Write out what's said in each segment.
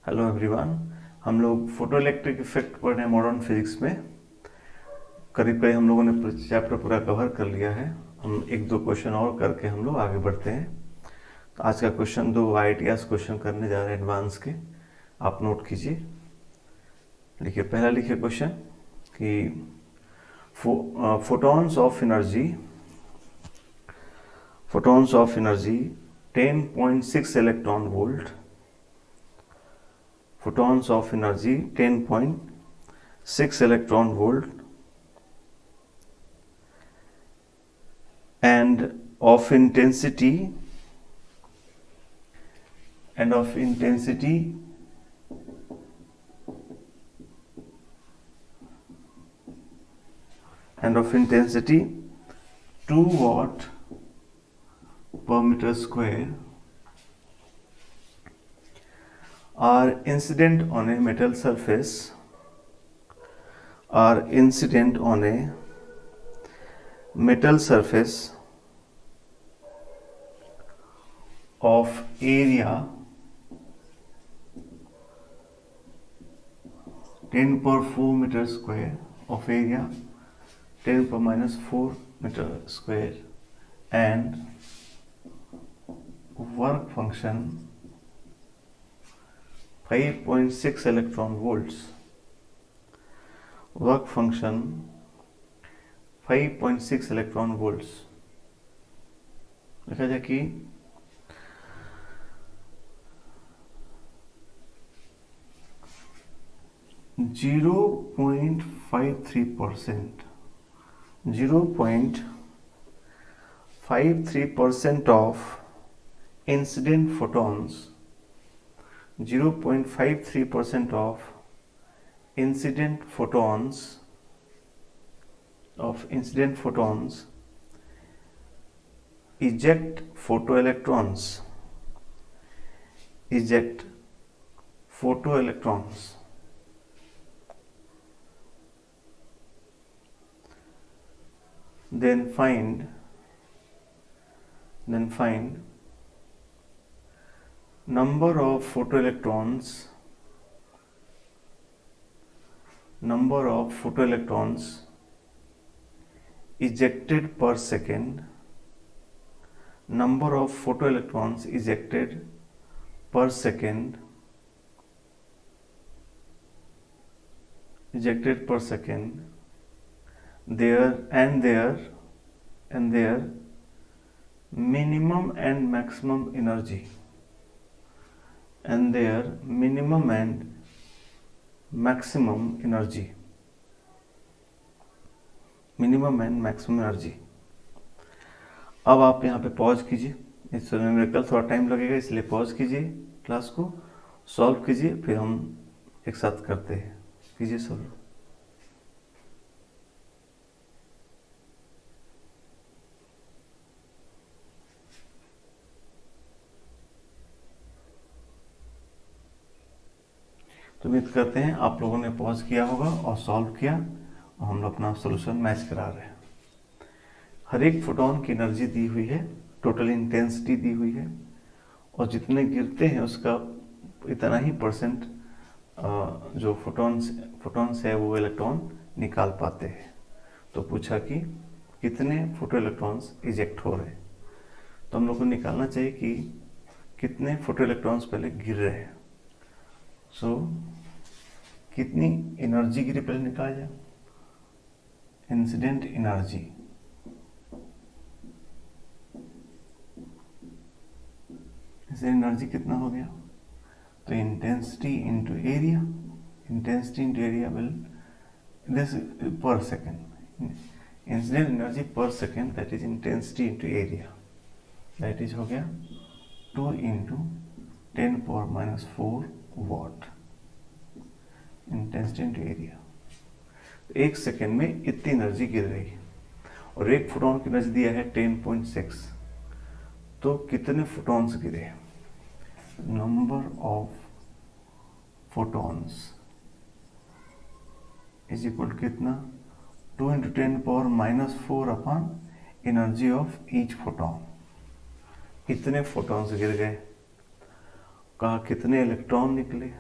Hello everyone. हम लोग photo electric effect पढ़ रहे हैं मॉडर्न फिजिक्स में। करीब करीब हम लोगों ने चैप्टर पूरा कवर कर लिया है। हम एक दो क्वेश्चन और करके हम लोग आगे बढ़ते हैं। तो आज का क्वेश्चन दो IITS क्वेश्चन करने जा रहे हैं एडवांस के। आप नोट कीजिए। लिखिए, पहला लिखिए क्वेश्चन कि photons of energy 10.6 electron volt, photons of energy 10.6 electron volt and of intensity 2 watt per meter square are incident on a metal surface of area 10 per 4 meter square of area 10 per minus 4 meter square and work function 5.6 electron volts. Work function 5.6 electron volts. लिखा जाए कि 0.53% of incident photons 0.53% of incident photons eject photoelectrons then find number of photoelectrons ejected per second, number of photoelectrons ejected per second their minimum and maximum energy अब आप यहाँ पे pause कीजिए। इस numerical थोड़ा टाइम लगेगा, इसलिए पॉज कीजिए, क्लास को सॉल्व कीजिए, फिर हम एक साथ करते हैं। कीजिए सॉल्व। तो उम्मीद करते हैं आप लोगों ने पॉज किया होगा और सॉल्व किया, और हम लोग अपना सोल्यूशन मैच करा रहे हैं। हर एक फोटोन की एनर्जी दी हुई है, टोटल इंटेंसिटी दी हुई है, और जितने गिरते हैं उसका इतना ही परसेंट जो फोटॉन्स है वो इलेक्ट्रॉन निकाल पाते हैं। तो पूछा कि कितने फोटो इलेक्ट्रॉन्स इजेक्ट हो रहे हैं, तो हम लोग को निकालना चाहिए कि कितने फोटो इलेक्ट्रॉन्स पहले गिर रहे हैं। सो कितनी एनर्जी गिरी पहले निकाला जाए। इंसिडेंट एनर्जी कितना हो गया, तो intensity into area will this पर सेकेंड, इंसिडेंट एनर्जी पर second that is intensity into area, that is हो गया 2 into 10 power minus 4 what intensity into area. एक सेकेंड में इतनी एनर्जी गिर रही है, और एक फोटोन की एनर्जी दिया है 10.6, तो कितने फोटॉन्स गिरे। Number of photons is equal कितना 2 into 10 power minus 4 upon energy of each photon. कितने फोटॉन्स गिर गए, कहा कितने इलेक्ट्रॉन निकले,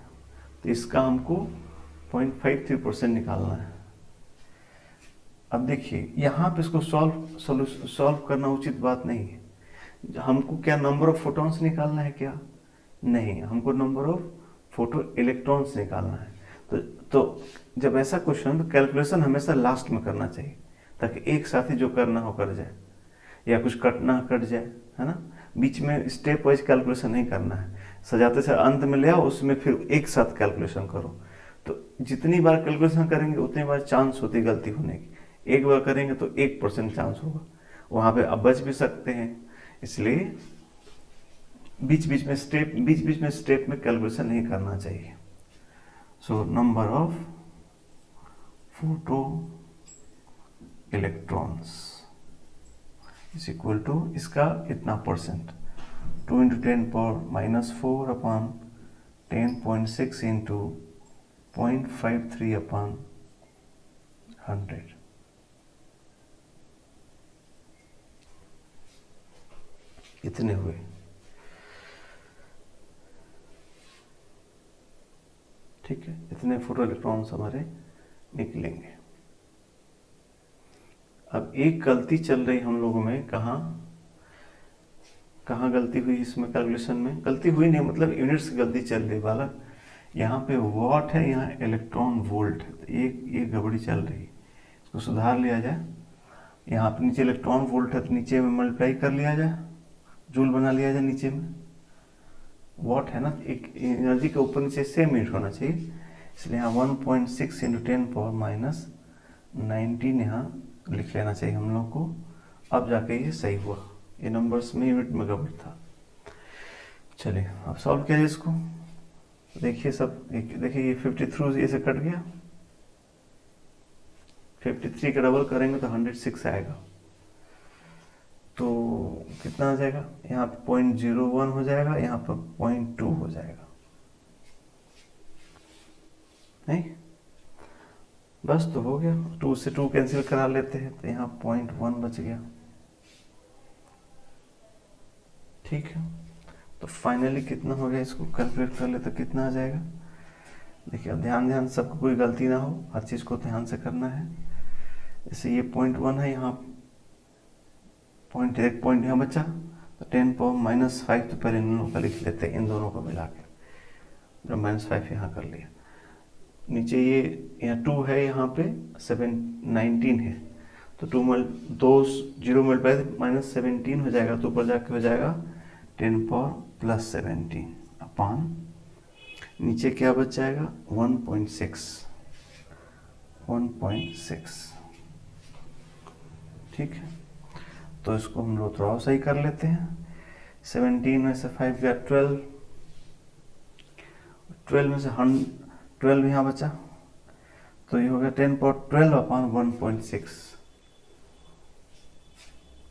तो इसका हमको 0.53% निकालना है। अब देखिए यहाँ पे इसको सॉल्व करना उचित बात नहीं है। हमको क्या नंबर ऑफ फोटॉन्स निकालना है क्या? नहीं, हमको नंबर ऑफ फोटो इलेक्ट्रॉन्स निकालना है। तो जब ऐसा क्वेश्चन तो कैलकुलेशन हमेशा लास्ट में करना चाहिए, ताकि एक साथ ही जो करना हो कर जाए, या कुछ कटना कट जाए, है ना। बीच में स्टेप वाइज कैलकुलेशन नहीं करना है, सजाते से अंत में ले आओ, उसमें फिर एक साथ कैलकुलेशन करो। तो जितनी बार कैलकुलेशन करेंगे उतनी बार चांस होती गलती होने की। एक बार करेंगे तो 1% चांस होगा, वहाँ पे अब बच भी सकते हैं। इसलिए बीच बीच में स्टेप में कैलकुलेशन नहीं करना चाहिए। So number of photo electrons is equal to, इसका इतना परसेंट, 2 × 10⁻⁻⁴ अपॉन 10.6 इंटू 0.53 अपॉन 100। इतने हुए। ठीक है, इतने फोटो इलेक्ट्रॉन्स हमारे निकलेंगे। अब एक गलती चल रही हम लोगों में, कहाँ गलती हुई इसमें कैलकुलेशन में? गलती हुई नहीं, मतलब यूनिट्स की गलती चल रही बालक। यहाँ पे वॉट है, यहाँ इलेक्ट्रॉन वोल्ट है, तो ये गड़बड़ी चल रही है, इसको सुधार लिया जाए। यहाँ पे नीचे इलेक्ट्रॉन वोल्ट है तो नीचे में मल्टीप्लाई कर लिया जाए, जूल बना लिया जाए, नीचे में वॉट है ना, एक एनर्जी के ऊपर नीचे सेम यूनिट होना चाहिए, इसलिए यहाँ 1.6 × 10⁻⁻19 यहाँ लिख लेना चाहिए हम लोग को। अब जाके ये सही हुआ, ये नंबर्स में यूनिट में गड़बड़ था। चलिए अब सॉल्व किया इसको। देखिए देखिए ये 53 ये से कट गया, 53 का डबल करेंगे तो 106 आएगा, तो कितना आ जाएगा? यहाँ पे 0.01 हो जाएगा, यहाँ पर 0.2 हो जाएगा। नहीं, बस तो हो गया। 2 से 2 कैंसिल करा लेते हैं तो यहाँ 0.1 बच गया। ठीक है, तो फाइनली कितना हो गया, इसको कैलकुलेट कर ले तो कितना आ जाएगा। देखिए अब ध्यान सबको कोई गलती ना हो, हर चीज़ को ध्यान से करना है। जैसे ये 0.1 है, यहाँ 1 पॉइंट यहाँ बचा, तो 10⁻⁻5 तो पहले इन दोनों का लिख लेते हैं, इन दोनों को मिला के, जो -5 यहाँ कर लिया। नीचे ये यहाँ 2 है, यहाँ पे 19 है, तो 2 0 मल्टीप्लाई -17 हो जाएगा, तो ऊपर जाके हो जाएगा 10⁻+17 अपॉन नीचे क्या बच जाएगा 1.6। ठीक है, तो इसको हम लोग थोड़ा सही कर लेते हैं। 17 में से 5 गया 12 में से 12 यहाँ बचा, तो ये हो गया 10⁻12 अपॉन 1.6,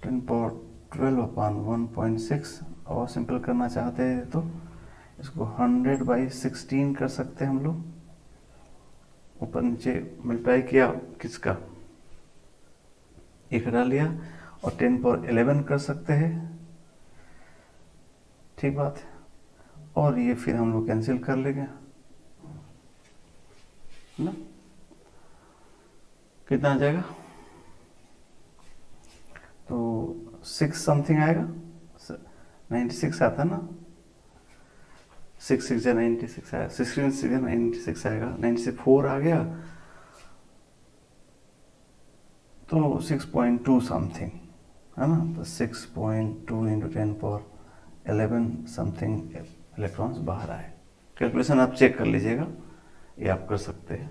10⁻12 अपॉन 1.6। और सिंपल करना चाहते हैं तो इसको 100/16 कर सकते हैं हम लोग। ऊपर नीचे मल्टीप्लाई किया, किसका एक हटा लिया, और 10⁻11 कर सकते हैं। ठीक बात है, और ये फिर हम लोग कैंसिल कर लेंगे ना, कितना आ जाएगा, तो 6 समथिंग आएगा, 96 आता ना, 6 6 96 आएगा, 16 6 96 आएगा, 94 आ गया, तो 6.2 समथिंग है ना, तो 6.2 × 10⁻11 समथिंग इलेक्ट्रॉन्स बाहर आए। कैलकुलेशन आप चेक कर लीजिएगा, ये आप कर सकते हैं,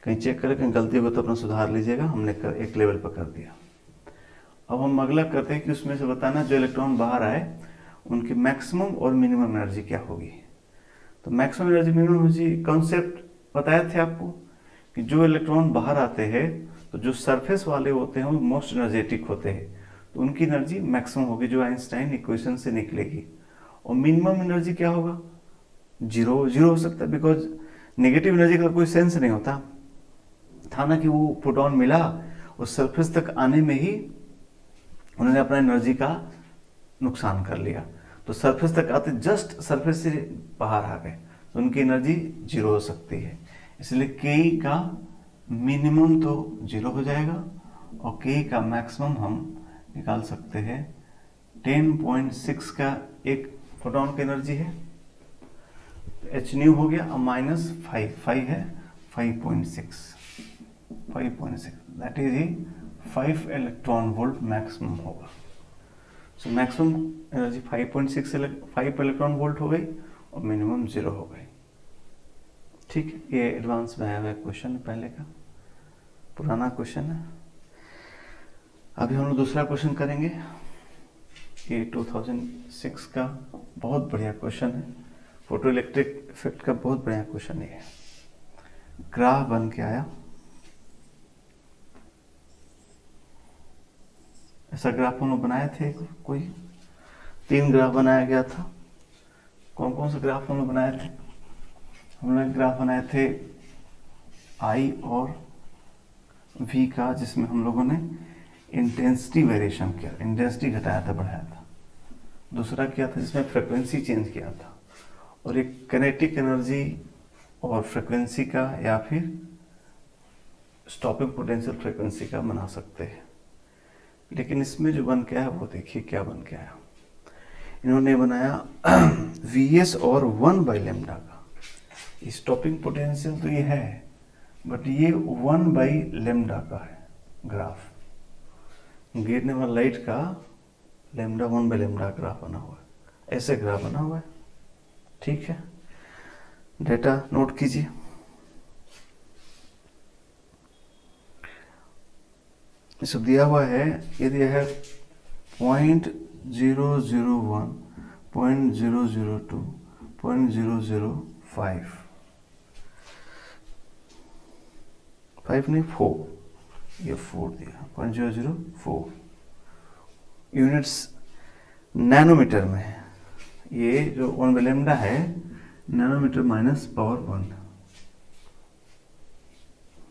कहीं चेक करें, कहीं गलती हो तो अपना सुधार लीजिएगा। हमने एक लेवल पर कर दिया। अब हम अगला करते हैं कि उसमें से बताना जो इलेक्ट्रॉन बाहर आए उनकी मैक्सिमम और मिनिमम एनर्जी क्या होगी। तो maximum energy minimum energy concept बताए थे आपको कि जो इलेक्ट्रॉन बाहर आते हैं तो जो सरफेस वाले होते हैं वो मोस्ट एनर्जेटिक होते हैं, तो उनकी एनर्जी मैक्सिमम होगी, जो आइंस्टाइन इक्वेशन से निकलेगी। और मिनिमम एनर्जी क्या होगा, जीरो हो सकता है, बिकॉज नेगेटिव एनर्जी का कोई सेंस नहीं होता था ना, कि वो प्रोटॉन मिला उस सरफेस तक आने में ही उन्होंने अपना एनर्जी का नुकसान कर लिया, तो सरफेस तक आते जस्ट सरफेस से बाहर आ गए, तो उनकी एनर्जी जीरो हो सकती है। इसलिए के का मिनिमम तो जीरो हो जाएगा और के का मैक्सिमम हम निकाल सकते हैं। 10.6 का एक फोटॉन की एनर्जी है, एच न्यू हो गया, अब माइनस 5 है 5.6 that is 5 electron volt maximum होगा। So maximum energy 5 electron volt हो गई और मिनिमम 0 हो गई। ठीक है, ये एडवांस में आया हुआ क्वेश्चन है, पहले का पुराना क्वेश्चन है। अभी हम लोग दूसरा क्वेश्चन करेंगे। ये 2006 का बहुत बढ़िया क्वेश्चन है, फोटो इलेक्ट्रिक इफेक्ट का बहुत बढ़िया क्वेश्चन है। ग्राफ बन के आया, ऐसा ग्राफ हम लोग बनाए थे, कोई 3 ग्राफ बनाया गया था। कौन कौन से ग्राफ हम लोग बनाए थे? हम लोग ग्राफ बनाए थे आई और वी का, जिसमें हम लोगों ने इंटेंसिटी वेरिएशन किया, इंटेंसिटी घटाया था बढ़ाया था। दूसरा किया था जिसमें फ्रिक्वेंसी चेंज किया था, और एक काइनेटिक एनर्जी और फ्रिक्वेंसी का या फिर स्टॉपिंग पोटेंशियल फ्रिक्वेंसी का बना सकते हैं। लेकिन इसमें जो बन के आया वो देखिए क्या बन के आया। इन्होंने बनाया वीएस और 1/λ का। स्टॉपिंग पोटेंशियल तो ये है, बट ये 1/λ का है ग्राफ। गिरने वाला लाइट का लैम्डा 1/λ ग्राफ बना हुआ है, ऐसे ग्राफ बना हुआ है। ठीक है, डेटा नोट कीजिए। ये सब दिया हुआ है, ये दिया है 0.001, 0.002, 0.005, 5 नहीं 4, ये 4 दिया, 0.004 यूनिट्स नैनोमीटर में है। ये जो 1/λ है नैनोमीटर माइनस पावर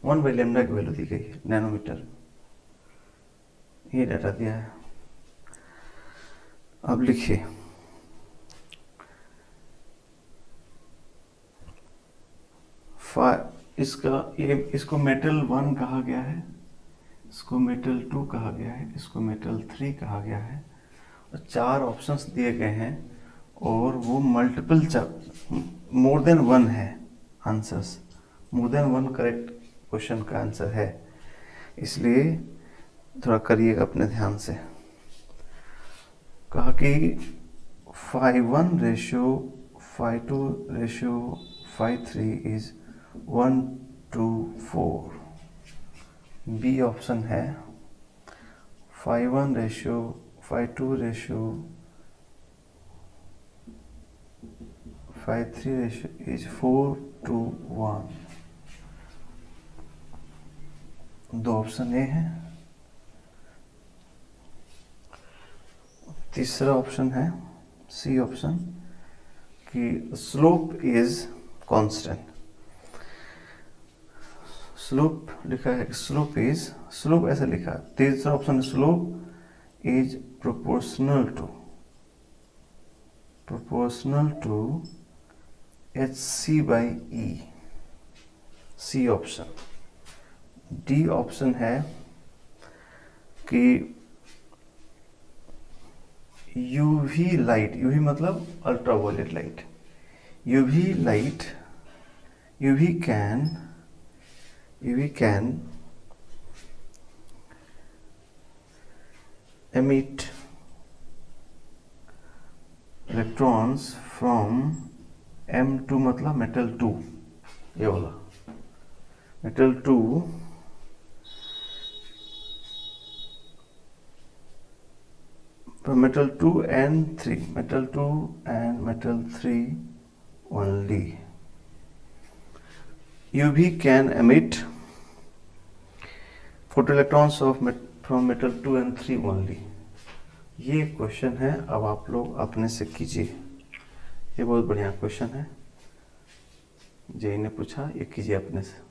1/λ की वैल्यू दी गई है नैनोमीटर। ये डाटा दिया है। अब लिखिए इसको मेटल 1 कहा गया है, इसको मेटल 2 कहा गया है, इसको मेटल 3 कहा गया है। और 4 ऑप्शंस दिए गए हैं और वो मल्टीपल मोर देन 1 है answers, more than 1 correct question का आंसर है। इसलिए थोड़ा करिएगा अपने ध्यान से। कहा कि 5:1 ratio 5:2 ratio 5:3 is 1:4। B option है 5:1 ratio 5:2 ratio 5:3 ratio is 4:1। 2 option A है। तीसरा ऑप्शन है सी ऑप्शन कि स्लोप इज कांस्टेंट। स्लोप लिखा है, स्लोप ऐसा लिखा है। तीसरा option slope is proportional to hc/e, C option. D option है कि यूवी लाइट, यूवी मतलब ultraviolet light, UV can emit electrons from M2 मतलब मेटल 2, ये वाला metal 2 metal 2 and 3, metal 2 and metal 3 only. UV can emit photoelectrons from metal 2 and 3 only. ये question है, अब आप लोग अपने से कीजिए। ये बहुत बढ़िया क्वेश्चन है, जेई ने पूछा, ये कीजिए अपने से।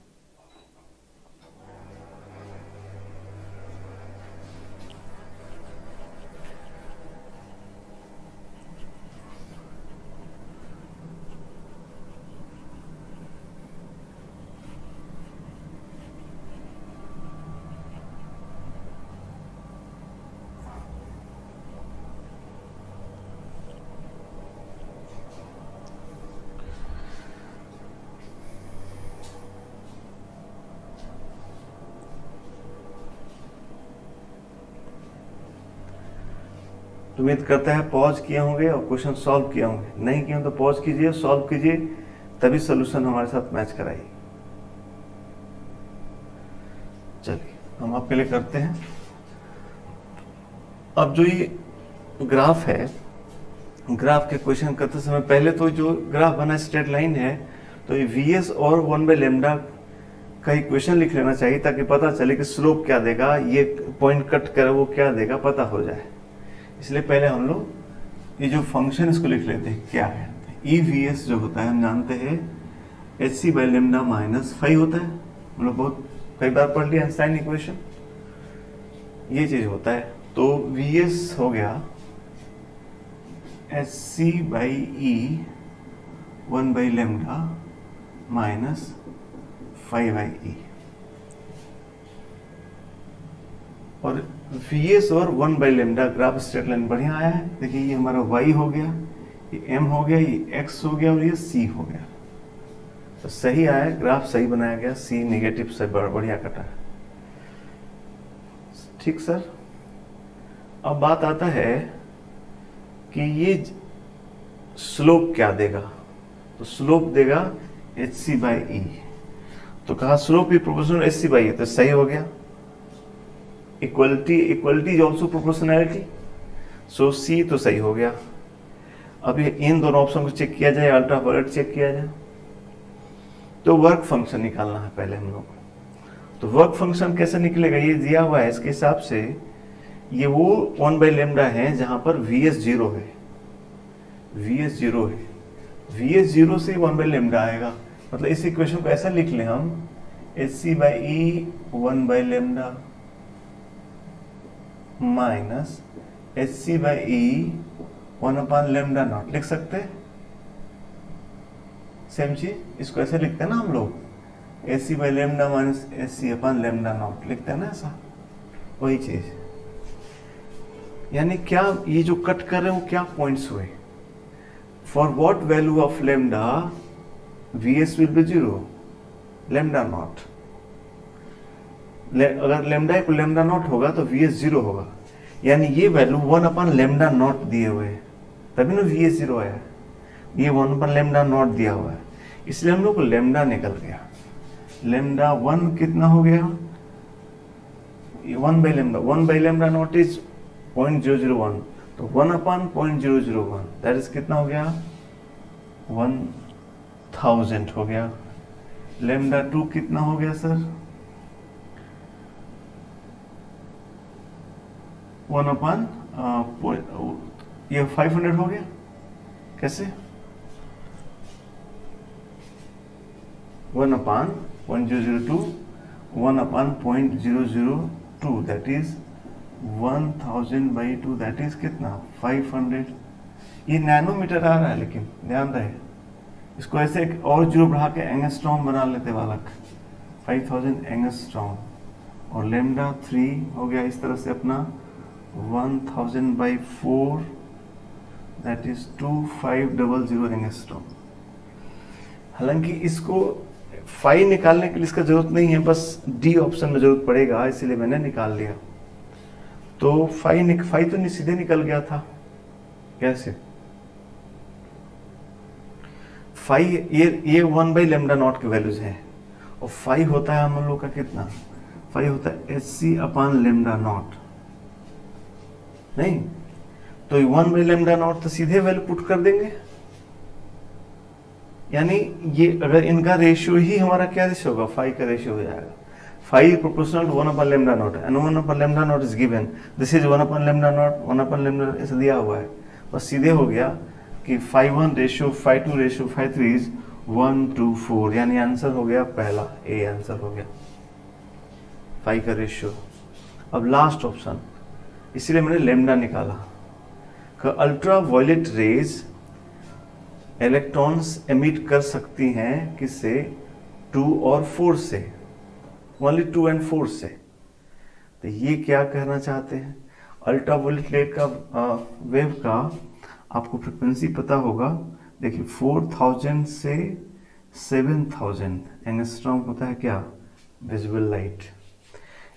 उम्मीद करते हैं पॉज किए होंगे और क्वेश्चन सॉल्व किए होंगे। नहीं किए तो पॉज कीजिए, सॉल्व कीजिए, तभी सोल्यूशन हमारे साथ मैच कराइए। चलिए हम आपके लिए करते हैं। अब जो ये ग्राफ है, ग्राफ के क्वेश्चन करते समय पहले तो जो ग्राफ बना स्ट्रेट लाइन है, तो ये Vs और 1/λ का इक्वेशन लिख लेना चाहिए ताकि पता चले कि स्लोप क्या देगा, ये पॉइंट कट कर वो क्या देगा पता हो जाए। इसलिए पहले हम लोग ये जो फंक्शन इसको लिख लेते हैं क्या है। EVS जो होता है हम जानते हैं hc/λ माइनस फाइव होता है, हम लोग बहुत कई बार पढ़ लिया आइंस्टाइन इक्वेशन, ये चीज होता है। तो Vs हो गया hc/e 1/λ माइनस 5/e, और Vs और 1/λ ग्राफ स्ट्रेट लाइन बढ़िया आया है। देखिए ये हमारा y हो गया, ये m हो गया, ये x हो गया और ये c हो गया। तो सही आया, ग्राफ सही बनाया गया, c नेगेटिव से बढ़िया कटा है। ठीक सर। अब बात आता है कि ये स्लोप क्या देगा, तो स्लोप देगा hc/e। तो कहा स्लोप इज प्रोपोर्शनल hc/e, तो सही हो गया। Equality is also proportionality, so c तो सही हो गया। अब ये इन दोनों ऑप्शन को चेक किया जाए, अल्ट्रावायलेट चेक किया जाए। तो वर्क फंक्शन निकालना है पहले हम लोग। तो वर्क फंक्शन कैसे निकलेगा, ये दिया हुआ है, इसके हिसाब से ये वो 1/λ है जहां पर Vs 0 है, Vs 0 है, Vs 0 से 1/λ आएगा। मतलब इस इक्वेशन को ऐसा लिख लें हम hc/e 1/λ माइनस hc/e 1/λ0 लिख सकते हैं। सेम चीज इसको ऐसे लिखते हैं ना हम लोग, hc/λ माइनस hc/λ0 लिखते हैं ना, ऐसा वही चीज। यानी क्या ये जो कट कर रहे हैं वो क्या पॉइंट्स हुए, for what value of lambda Vs will be 0, λ0। अगर लैम्डा को λ0 होगा तो Vs 0 होगा, यानी ये वैल्यू 1/λ0 दिए हुए है, तभी ना Vs 0 आया। ये 1/λ0 दिया हुआ है, इसलिए हम लोग को लैम्डा निकल गया। λ1 कितना हो गया, 1/λ0 इज 0.001, तो 1/001 दैट इज कितना हो गया, 1000 हो गया। λ2 कितना हो गया सर, ये 500 हो गया। कैसे, 1/002, 1/002 दैट इज 1000/2, दैट इज कितना 500। ये नैनोमीटर आ रहा है, लेकिन ध्यान रहे इसको ऐसे एक और जीरो बढ़ा के एंगस्ट्रॉम बना लेते बालक, 5000 एंगस्ट्रॉम। और λ3 हो गया इस तरह से अपना 1000/4, दैट इज 2500 एंगस्ट्रॉम। हालांकि इसको फाई निकालने के लिए इसका जरूरत नहीं है, बस डी ऑप्शन में जरूरत पड़ेगा, इसीलिए मैंने निकाल लिया। तो फाई तो सीधे निकल गया था। कैसे, फाई ये 1/λ0 की वैल्यूज है, और फाई होता है हम लोग का कितना, फाई होता है hc/λ0, नहीं तो 1/λ0 तो सीधे वैल्यू पुट कर देंगे। यानी ये अगर इनका रेशियो ही हमारा क्या रेशियो होगा, फाई का रेशियो हो जाएगा। Phi proportional to 1/λ0 and 1/λ0 is given, this is 1/λ0, 1/λ ऐसे दिया हुआ है, बस सीधे हो गया कि 5:1 रेशियो, 5:2 रेशियो, 5:3 इज 1:4, यानी आंसर हो गया पहला, ए आंसर हो गया फाई का रेशियो। अब लास्ट ऑप्शन, इसीलिए मैंने लैम्डा निकाला। Ultraviolet rays electrons emit कर सकती हैं किससे, 2 और 4 से, ओनली 2 and 4 से। तो ये क्या कहना चाहते हैं, अल्ट्रा वायलेट रेज का वेव का आपको फ्रिक्वेंसी पता होगा। देखिए 4000 से 7000 एंगस्ट्रॉम होता है क्या, विजिबल लाइट।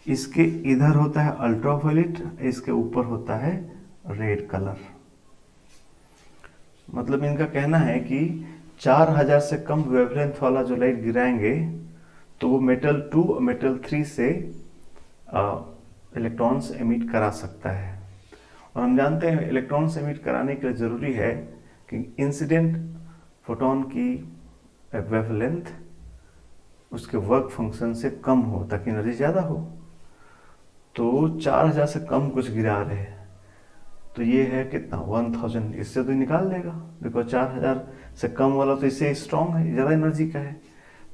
इसके इधर होता है अल्ट्रा वायलेट, इसके ऊपर होता है रेड कलर। मतलब इनका कहना है कि 4000 से कम वेवलेंथ वाला जो लाइट गिराएंगे तो वो मेटल 2 और मेटल 3 से इलेक्ट्रॉन्स एमिट करा सकता है। और हम जानते हैं इलेक्ट्रॉन्स एमिट कराने के लिए ज़रूरी है कि इंसिडेंट फोटोन की वेवलेंथ उसके वर्क फंक्शन से कम हो ताकि एनर्जी ज़्यादा हो। तो 4000 से कम कुछ गिरा रहे हैं तो ये है कितना 1000, इससे तो निकाल देगा बिकॉज 4000 से कम वाला तो इससे स्ट्रॉन्ग है, ज़्यादा एनर्जी का है।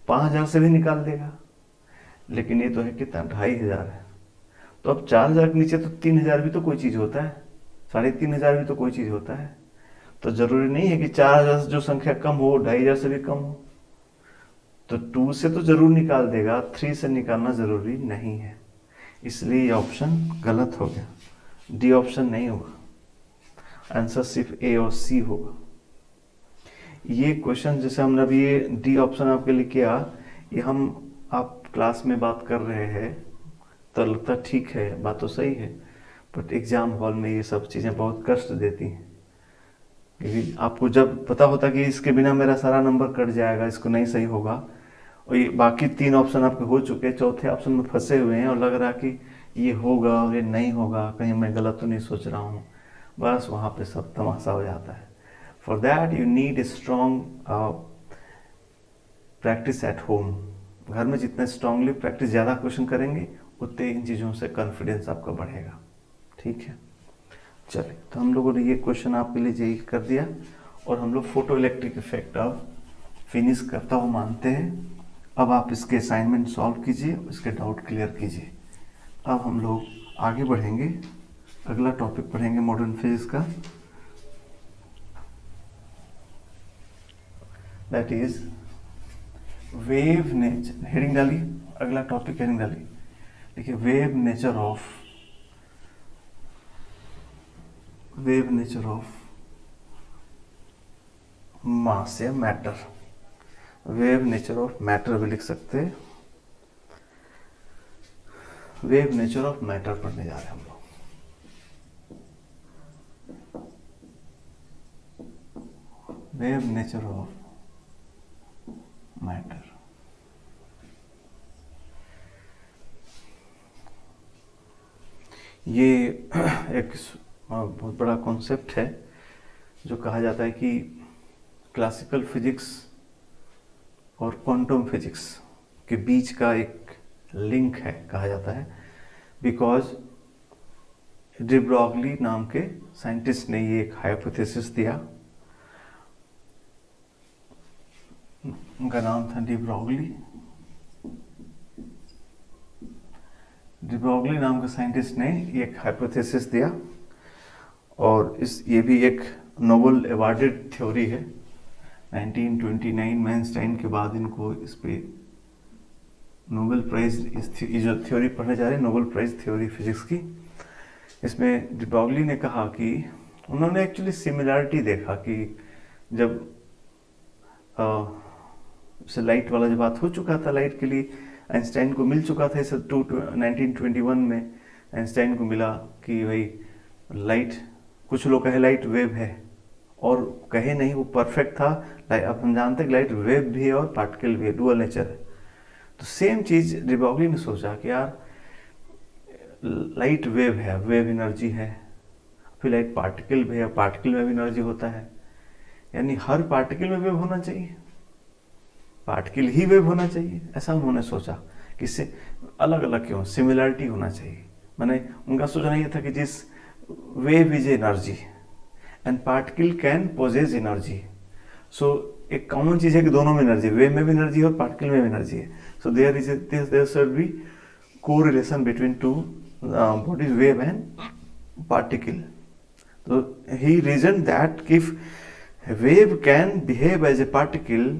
5000 से भी निकाल देगा, लेकिन ये तो है कितना 2500 है। तो अब 4000 के नीचे तो 3000 भी तो कोई चीज़ होता है, 3500 भी तो कोई चीज़ होता है। तो ज़रूरी नहीं है कि 4000 से जो संख्या कम हो 2500 से भी कम हो। तो 2 से तो ज़रूर निकाल देगा, 3 से निकालना ज़रूरी नहीं है, इसलिए ये ऑप्शन गलत हो गया। डी ऑप्शन नहीं होगा, आंसर सिर्फ ए और सी होगा। ये क्वेश्चन जैसे हमने अभी ये डी ऑप्शन आपके लिए किया, ये हम आप क्लास में बात कर रहे हैं तो लगता ठीक है, बात तो सही है, बट एग्जाम हॉल में ये सब चीज़ें बहुत कष्ट देती हैं। क्योंकि आपको जब पता होता कि इसके बिना मेरा सारा नंबर कट जाएगा, इसको नहीं सही होगा, और ये बाकी 3 ऑप्शन आपके हो चुके, चौथे ऑप्शन में फंसे हुए हैं और लग रहा कि ये होगा और ये नहीं होगा, कहीं मैं गलत तो नहीं सोच रहा हूँ, बस वहाँ पे सब तमाशा हो जाता है। For that you need a strong practice at home. घर में जितने स्ट्रांगली प्रैक्टिस ज़्यादा क्वेश्चन करेंगे उतने इन चीज़ों से कॉन्फिडेंस आपका बढ़ेगा। ठीक है, चलिए, तो हम लोगों ने ये क्वेश्चन आपके लिए यही कर दिया और हम लोग फोटो इलेक्ट्रिक इफेक्ट अब फिनिश करता हुआ मानते हैं। अब आप इसके असाइनमेंट सॉल्व कीजिए, इसके डाउट क्लियर कीजिए। अब हम लोग आगे बढ़ेंगे, अगला टॉपिक पढ़ेंगे मॉडर्न फिजिक्स का, that is wave nature. Heading डालिए, अगला टॉपिक हेडिंग डालिए, देखिए वेव नेचर ऑफ मास या matter. Wave nature of matter भी लिख सकते हैं, वेव नेचर ऑफ मैटर पढ़ने जा रहे हैं हम लोग। वेव नेचर ऑफ मैटर, ये एक बहुत बड़ा कॉन्सेप्ट है जो कहा जाता है कि क्लासिकल फिजिक्स और क्वांटम फिजिक्स के बीच का एक लिंक है कहा जाता है, बिकॉज डी ब्रॉगली नाम के साइंटिस्ट ने ये एक हाइपोथेसिस दिया, उनका नाम था डी ब्रॉगली नाम के साइंटिस्ट ने एक हाइपोथेसिस दिया और ये भी एक नोबेल अवार्डेड थ्योरी है। 1929 में आइंस्टाइन के बाद इनको इस पे नोबेल प्राइज, ये जो थ्योरी पढ़ने जा रहे हैं नोबेल प्राइज थ्योरी फिजिक्स की, इसमें डी ब्रॉगली ने कहा कि उन्होंने एक्चुअली सिमिलरिटी देखा कि जब से लाइट वाला जो बात हो चुका था, लाइट के लिए आइंस्टाइन को मिल चुका था, इसे 1921 में आइंस्टाइन को मिला कि भाई लाइट, कुछ लोग कहे लाइट वेव है और कहे नहीं वो परफेक्ट था। अब हम जानते हैं कि लाइट वेव भी है और पार्टिकल भी है, डुअल नेचर है। तो सेम चीज डी ब्रॉगली ने सोचा कि यार लाइट वेव है, वेव एनर्जी है, फिर लाइट पार्टिकल भी है, पार्टिकल में भी एनर्जी होता है, यानी हर पार्टिकल में वेव होना चाहिए, पार्टिकल ही वेव होना चाहिए, ऐसा उन्होंने सोचा कि इससे अलग अलग क्यों, सिमिलरिटी होना चाहिए। मैंने उनका सोचना ये था कि जिस wave is energy and particle can possess energy, so एक कॉमन चीज है कि दोनों में एनर्जी, वेव में भी एनर्जी है और पार्टिकल में भी एनर्जी है। So there should be correlation between two bodies, wave and particle. तो ही reason that if wave can behave as a particle,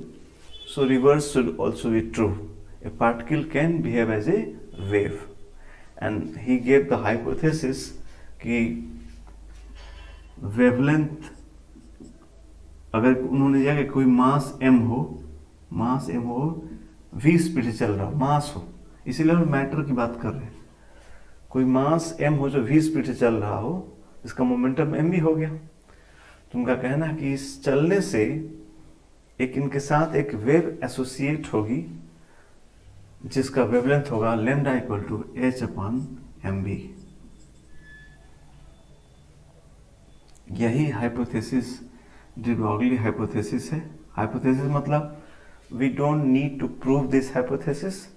so reverse should also be true. A particle can behave as a wave, and he gave the hypothesis कि wavelength, अगर उन्होंने दिया कि कोई मास m हो v speed से चल रहा हो, मास हो, इसीलिए हम मैटर की बात कर रहे हैं, कोई मास m हो जो v स्पीड से चल रहा हो, इसका मोमेंटम m भी हो गया। तुमका कहना है कि इस चलने से एक इनके साथ एक वेव एसोसिएट होगी जिसका वेवलेंथ होगा lambda equal to h upon m b. यही हाइपोथेसिस de Broglie हाइपोथेसिस है। हाइपोथेसिस मतलब we don't need to prove this hypothesis,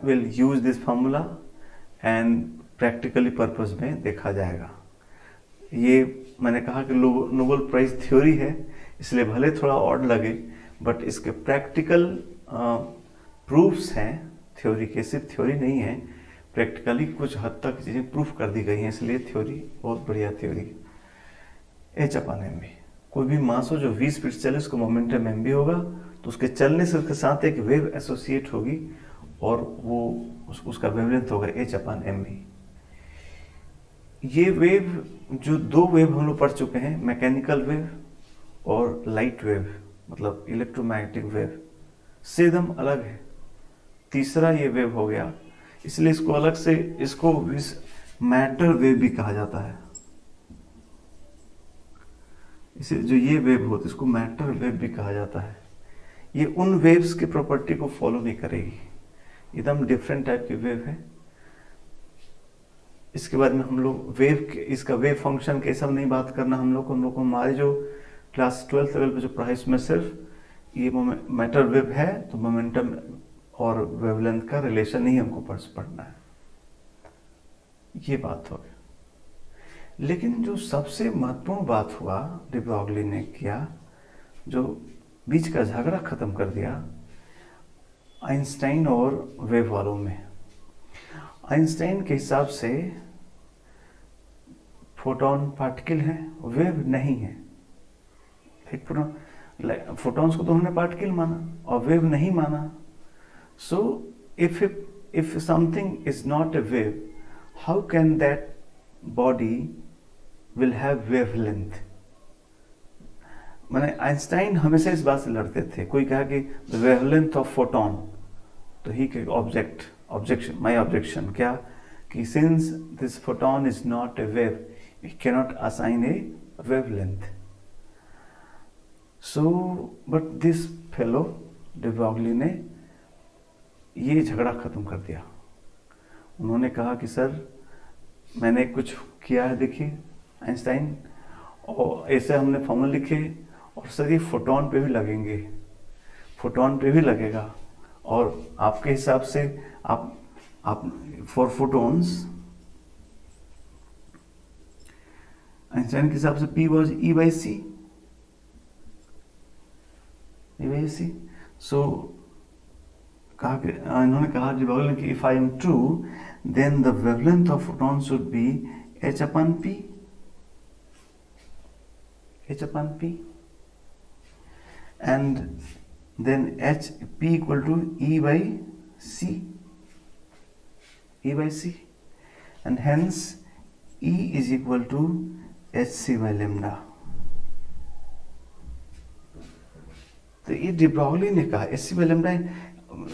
will use this formula and practically purpose में देखा जाएगा। ये मैंने कहा कि नोबेल प्राइज थ्योरी है, इसलिए भले थोड़ा ऑड लगे बट इसके प्रैक्टिकल प्रूफ्स हैं थ्योरी के, सिर्फ थ्योरी नहीं है, प्रैक्टिकली कुछ हद तक चीज़ें प्रूफ कर दी गई हैं, इसलिए थ्योरी बहुत बढ़िया थ्योरी। एच अपन एम बी, कोई भी मास हो जो 20 स्पीड चले उसको मोमेंटम एम बी होगा, तो उसके चलने से उसके साथ एक वेव एसोसिएट होगी और वो उसका वेवलेंथ होगा एच अपन एम बी। ये वेव जो दो वेव हम लोग पढ़ चुके हैं, मैकेनिकल वेव और लाइट वेव मतलब इलेक्ट्रोमैग्नेटिक वेव, से एकदम अलग है। तीसरा ये वेव हो गया, इसलिए इसको अलग से इसको मैटर वेव भी कहा जाता है। इसे जो ये वेव होती है इसको मैटर वेव भी कहा जाता है। ये उन वेव्स की प्रॉपर्टी को फॉलो नहीं करेगी, एकदम डिफरेंट टाइप की वेव है। इसके बाद में हम लोग वेव इसका वेव फंक्शन के सब नहीं बात करना हम लोग को हमारे जो क्लास 12th लेवल पे जो पढ़ा इसमें सिर्फ ये मैटर वेव है तो मोमेंटम और वेवलेंथ का रिलेशन ही हमको पढ़ना है, ये बात हो गई। लेकिन जो सबसे महत्वपूर्ण बात हुआ डी ब्रॉगली ने किया, जो बीच का झगड़ा खत्म कर दिया आइंस्टाइन और वेव वालों में। आइंस्टाइन के हिसाब से फोटोन पार्टिकल है, वेव नहीं है। एक फोटॉन्स को तो उन्होंने पार्टिकल माना और वेव नहीं माना। So if something is not a wave, how can that body will have wavelength? मैंने आइंस्टाइन हमेशा इस बात से लड़ते थे, कोई कहा कि द वेवलेंथ ऑफ फोटोन, तो ही के ऑब्जेक्शन माय ऑब्जेक्शन क्या कि since this photon is not a wave we cannot assign a wavelength. So but this fellow de Broglie ने ये झगड़ा खत्म कर दिया। उन्होंने कहा कि सर मैंने कुछ किया है, देखिए आइंस्टाइन, और ऐसे हमने फॉर्मूला लिखे और सर ये फोटोन पे भी लगेंगे, फोटोन पे भी लगेगा। और आपके हिसाब से आप फॉर फोटोन्स आइंस्टाइन के हिसाब से P was E by C, so इन्होंने कहा कि if I am true then the wavelength of photon should be H upon P, and then P equal to E by C, and hence E is equal to HC by lambda। तो ये D Broglie ने कहा HC by lambda।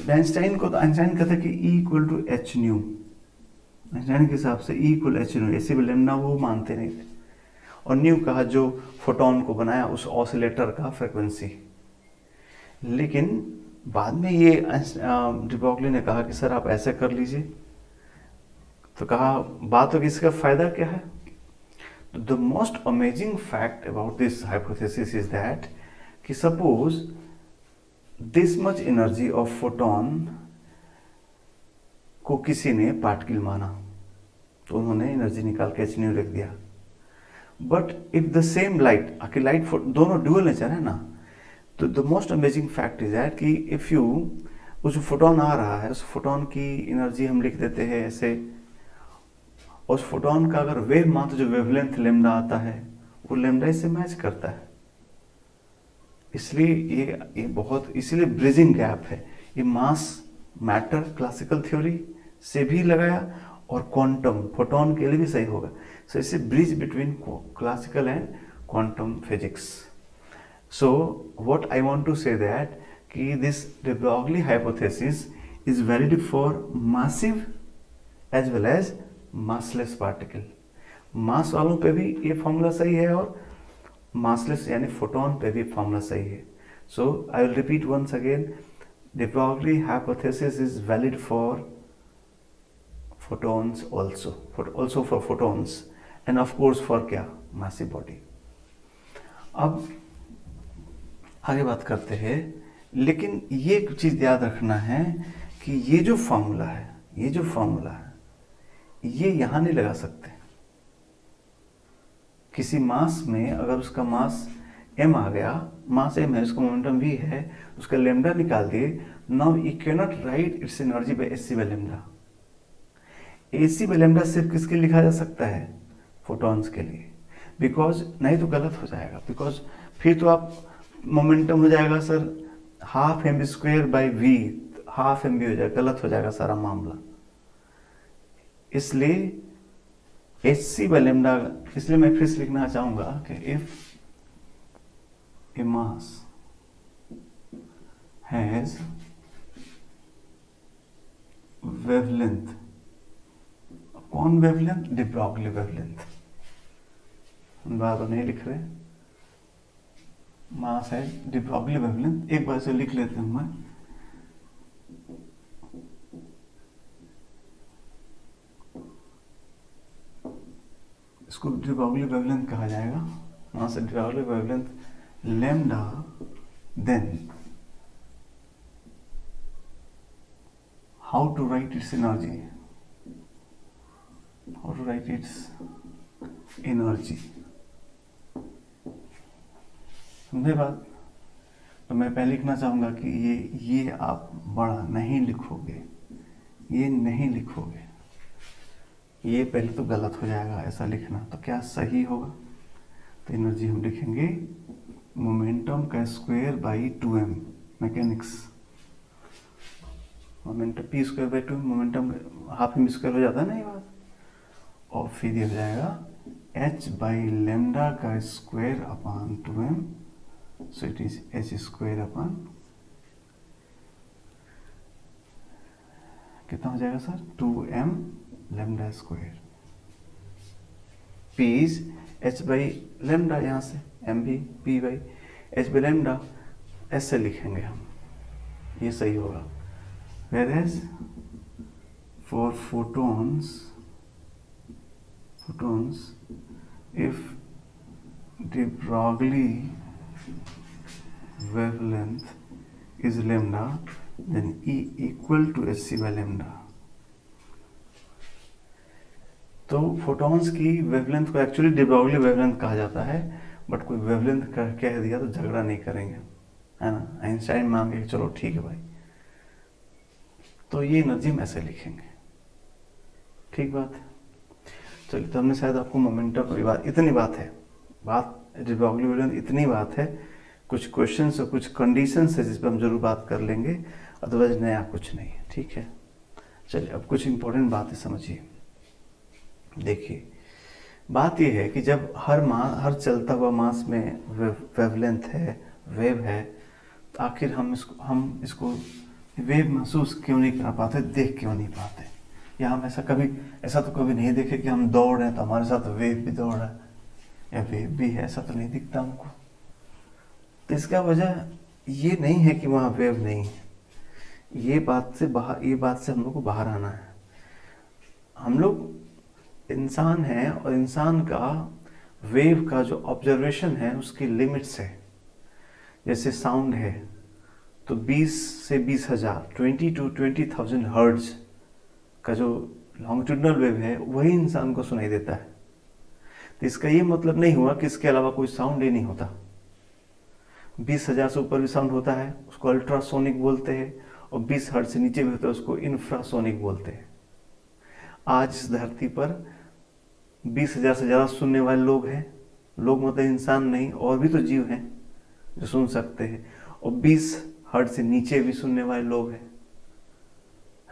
Einstein को तो Einstein कहता कि E equal to h nu, Einstein के हिसाब से E equal h nu, HC by lambda वो मानते नहीं थे। और न्यू कहा जो फोटोन को बनाया उस ऑसिलेटर का फ्रीक्वेंसी। लेकिन बाद में ये डी ब्रॉगली ने कहा कि सर आप ऐसे कर लीजिए, तो कहा बात होगी इसका फायदा क्या है। The most amazing fact about this hypothesis is that कि suppose this much energy of photon को किसी ने पार्टिकल माना, तो उन्होंने एनर्जी निकाल के एच न्यू रख दिया। But if the same light, आखिर लाइट दोनों ड्यूअल नेचर है ना, तो the most amazing fact is that कि इफ यू वो जो फोटोन आ रहा है उस फोटोन की एनर्जी हम लिख देते हैं ऐसे, उस फोटोन का अगर वेव मान तो जो वेवलेंथ लेमडा आता है वो लेमडा से मैच करता है। इसलिए ये बहुत, इसलिए ब्रिजिंग गैप है। ये मास मैटर क्लासिकल थ्योरी से भी लगाया और क्वांटम फोटोन के लिए भी सही होगा। सो इसे bridge between classical and quantum physics. So what I want to say that कि this de Broglie hypothesis is valid for massive as well as massless particle। Mass वालों पे भी ये फॉर्मूला सही है और मासलेस यानी फोटोन पे भी फॉर्मूला सही है. So I will repeat once again, de Broglie hypothesis is valid for photons also for photons and of course for क्या, massive body. अब आगे बात करते हैं, लेकिन ये चीज याद रखना है कि ये जो फॉर्मूला है ये यहां नहीं लगा सकते. किसी मास में अगर उसका मास m आ गया, मास m है, उसका मोमेंटम v है, उसका लेमडा निकाल दिए. Now you can not right it's energy by H by lambda. AC by lambda सिर्फ किसके लिखा जा सकता है, फोटॉन्स के लिए. बिकॉज नहीं तो गलत हो जाएगा, बिकॉज फिर तो आप मोमेंटम हो जाएगा sir half m square by v, half m b हो जाएगा, गलत हो जाएगा सारा मामला. इसलिए एच सी बाय लेमडा, इसलिए मैं फिर से लिखना चाहूंगा कि if a mass has wavelength, कौन wavelength, de Broglie wavelength. हम बात तो नहीं लिख रहे, मास है de Broglie wavelength. एक बार से लिख लेते हैं मैं, इसको de Broglie wavelength कहा जाएगा. मास है de Broglie wavelength lambda, then how to write its energy, समझे बात. तो मैं पहले लिखना चाहूंगा कि ये आप बड़ा नहीं लिखोगे, ये पहले तो गलत हो जाएगा ऐसा लिखना. तो क्या सही होगा, तो एनर्जी हम लिखेंगे मोमेंटम का square by 2m, mechanics. Momentum p square by 2, momentum half m square हो जाता है ना ये बात. और फिर ये हो जाएगा h बाई लेमडा का square upon 2m. So it is h square upon, कितना हो जाएगा sir, 2m lambda square. p is h by lambda, यहाँ से m b p by h by lambda, ऐसे लिखेंगे हम, ये सही होगा. whereas for photons if de Broglie wavelength is lambda, then E equal to hc by lambda. तो photons की वेवलेंथ को एक्चुअली de Broglie वेवलेंथ कहा जाता है, बट कोई वेवलेंथ कह दिया तो झगड़ा नहीं करेंगे, है ना. आइंस्टाइन मान के चलो ठीक है भाई, तो ये एनर्जी हम ऐसे लिखेंगे. ठीक बात है. चलिए, तो हमने शायद आपको मोमेंटम की बात, इतनी बात है, de Broglie वेवलेंथ इतनी बात है. कुछ क्वेश्चंस और कुछ कंडीशंस है जिस पर हम जरूर बात कर लेंगे, अदरवाइज नया कुछ नहीं है. ठीक है. चलिए, अब कुछ इंपॉर्टेंट बातें समझिए. देखिए, बात यह है कि जब हर चलता हुआ मास में वेवलेंथ है, वेव है, तो आखिर हम इसको वेव महसूस क्यों नहीं कर पाते, देख क्यों नहीं पाते. या हम ऐसा तो कभी नहीं देखे कि हम दौड़ रहे हैं तो हमारे साथ वेव भी दौड़ रहा है या वेव भी है, ऐसा तो नहीं दिखता हमको. तो इसका वजह ये नहीं है कि वहाँ वेव नहीं है. ये बात से हम लोग को बाहर आना है. हम लोग इंसान है और इंसान का वेव का जो ऑब्जर्वेशन है उसकी लिमिट्स है. जैसे साउंड है तो 20 से 20,000, 20 to 20,000 हर्ट्ज का जो लॉन्गिट्यूडनल वेव है वही इंसान को सुनाई देता है. तो इसका ये मतलब नहीं हुआ कि इसके अलावा कोई साउंड ही नहीं होता. 20,000 से ऊपर भी साउंड होता है, उसको अल्ट्रासोनिक बोलते हैं, और 20 हर्ट्ज से नीचे भी होता है, उसको इंफ्रासोनिक बोलते हैं. आज इस धरती पर 20,000 से ज़्यादा सुनने वाले लोग हैं. लोग मतलब इंसान नहीं, और भी तो जीव हैं जो सुन सकते हैं. और 20 हर्ट्ज से नीचे भी सुनने वाले लोग हैं,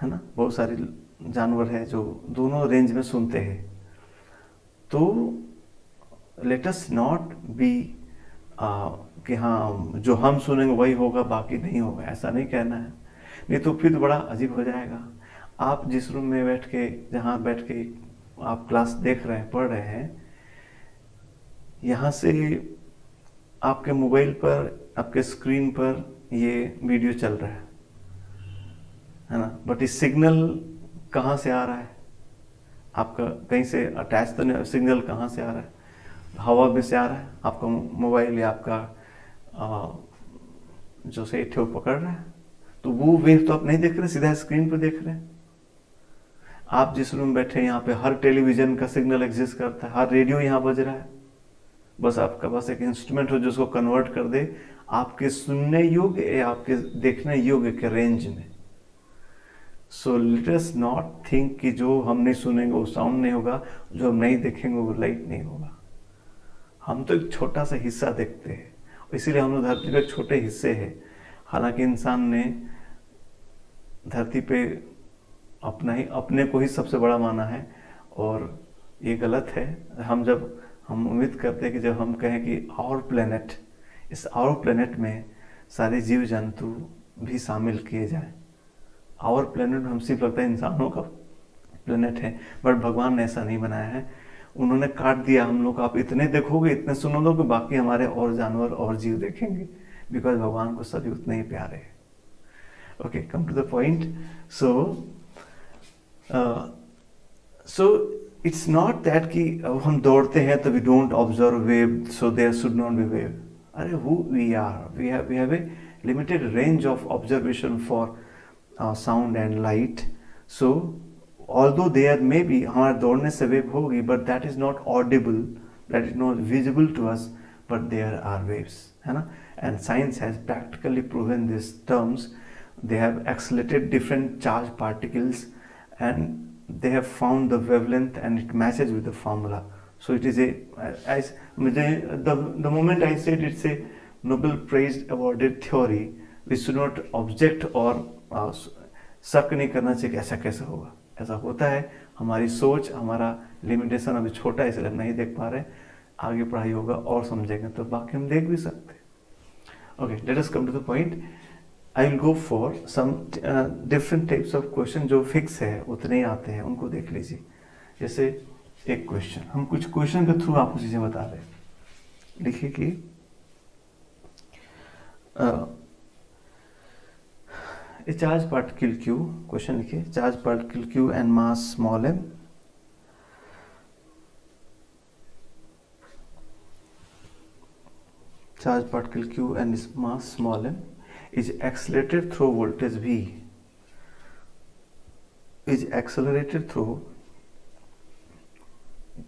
है ना. बहुत सारे जानवर हैं जो दोनों रेंज में सुनते हैं. तो लेट अस नॉट बी कि हाँ जो हम सुनेंगे वही होगा बाकी नहीं होगा, ऐसा नहीं कहना है. नहीं तो फिर तो बड़ा अजीब हो जाएगा. आप जिस रूम में जहाँ बैठ के आप क्लास देख रहे हैं, पढ़ रहे हैं, यहाँ से आपके मोबाइल पर, आपके स्क्रीन पर ये वीडियो चल रहा है ना, बट इस सिग्नल कहाँ से आ रहा है? आपका कहीं से अटैच तो नहीं, सिग्नल कहाँ से आ रहा है? हवा में से आ रहा है, आपका मोबाइल या आपका जो सेट है वो पकड़ रहा है, तो वो वेव तो आप नहीं देख रहे, सीधा स्क्रीन पर देख रहे हैं। आप जिस रूम बैठे हैं यहाँ पे हर टेलीविजन का सिग्नल एग्जिस्ट करता है, हर रेडियो यहाँ बज रहा है, बस आपका पास एक इंस्ट्रूमेंट हो जो उसको कन्वर्ट कर दे आपके सुनने योग्य या आपके देखने योग्य के रेंज में। So let us not think कि जो हम नहीं सुनेंगे वो साउंड नहीं होगा, जो हम नहीं देखेंगे वो लाइट नहीं होगा। हम तो एक छोटा सा हिस्सा देखते हैं, इसीलिए हम लोग धरती पे छोटे हिस्से हैं। हालांकि इंसान ने धरती पे अपने को ही सबसे बड़ा माना है, और ये गलत है। हम उम्मीद करते हैं कि जब हम कहें कि आवर प्लेनेट, इस आवर प्लेनेट में सारे जीव जंतु भी शामिल किए जाएं। आवर प्लेनेट हम सिर्फ लगता है इंसानों का प्लेनेट है, बट भगवान ने ऐसा नहीं बनाया है। उन्होंने काट दिया हम लोग, आप इतने देखोगे, इतने सुनोगे, बाकी हमारे और जानवर और जीव देखेंगे, बिकॉज भगवान को सभी उतने ही प्यारे हैं। Okay, come to the point. So it's not that कि हम दौड़ते हैं तो we don't observe wave, so there should not be wave. अरे who we are, we have a limited range of observation for sound and light. So although there may be, हमारे दौड़ने से wave होगी, but that is not audible, that is not visible to us, but there are waves, है ना। And science has practically proven this terms. They have accelerated different charged particles and they have found the wavelength and it matches with the formula. So it is the moment I said it's a Nobel Prize awarded theory, we should not object or शक नहीं करना चाहिए कि ऐसा कैसे होगा। ऐसा होता है, हमारी सोच, हमारा लिमिटेशन अभी छोटा है, इसलिए हम नहीं देख पा रहे। आगे पढ़ाई होगा और समझेंगे तो बाकी हम देख भी सकते हैं। Okay, let us come to the point. I will go for some different types of question जो फिक्स है, उतने ही आते हैं, उनको देख लीजिए। जैसे एक क्वेश्चन, हम कुछ क्वेश्चन के थ्रू आपको चीजें बता रहे हैं। लिखिए कि a charge particle q, question लिखिए, charge particle q and mass small m charge particle q and its mass small m is accelerated through voltage v, is accelerated through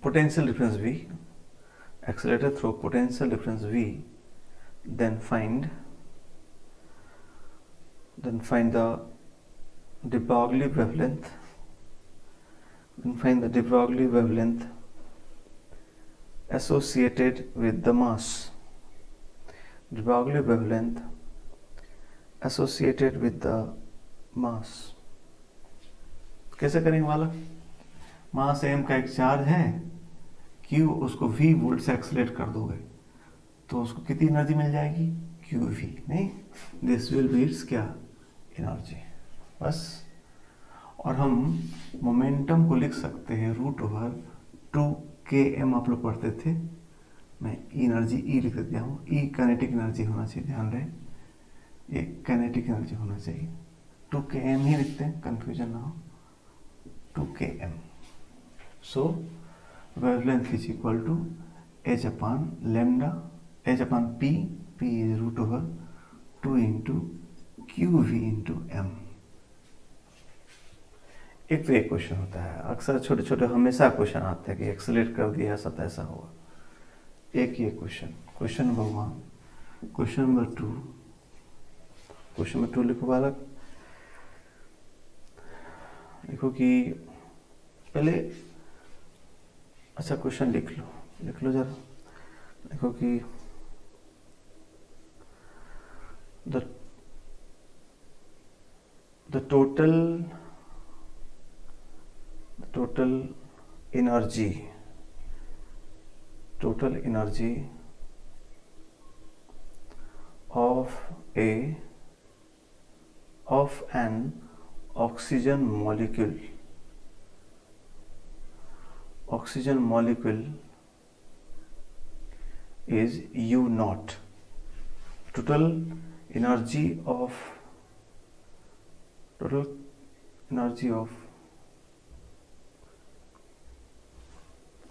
potential difference v, accelerated through potential difference v, then find the de Broglie wavelength, associated with the mass, de Broglie wavelength associated with the mass। कैसे करेंगे वाला? मास m का एक charge है q, उसको v volt से एक्सलेट कर दोगे तो उसको कितनी एनर्जी मिल जाएगी? qv, नहीं, दिस विल बी इट्स क्या, एनर्जी, बस। और हम मोमेंटम को लिख सकते हैं √2km, आप लोग पढ़ते थे, मैं एनर्जी ई लिख दिया हूँ। ई काइनेटिक एनर्जी होना चाहिए, ध्यान रहे, ये काइनेटिक एनर्जी होना चाहिए। 2km ही लिखते हैं, कंफ्यूजन ना हो, 2km। So wavelength is equal to h upon lambda, h upon p, p is √2 into qv into m। एक तो एक क्वेश्चन होता है, अक्सर छोटे छोटे हमेशा क्वेश्चन आते हैं कि एक्सलेट कर दिया ऐसा तैसा होगा। एक ये question number 1, question number 2, question number 2 लिखो बालक, लिखो कि पहले, अच्छा क्वेश्चन लिख लो जरा, लिखो कि the total energy of an oxygen molecule oxygen molecule is U naught. Total energy of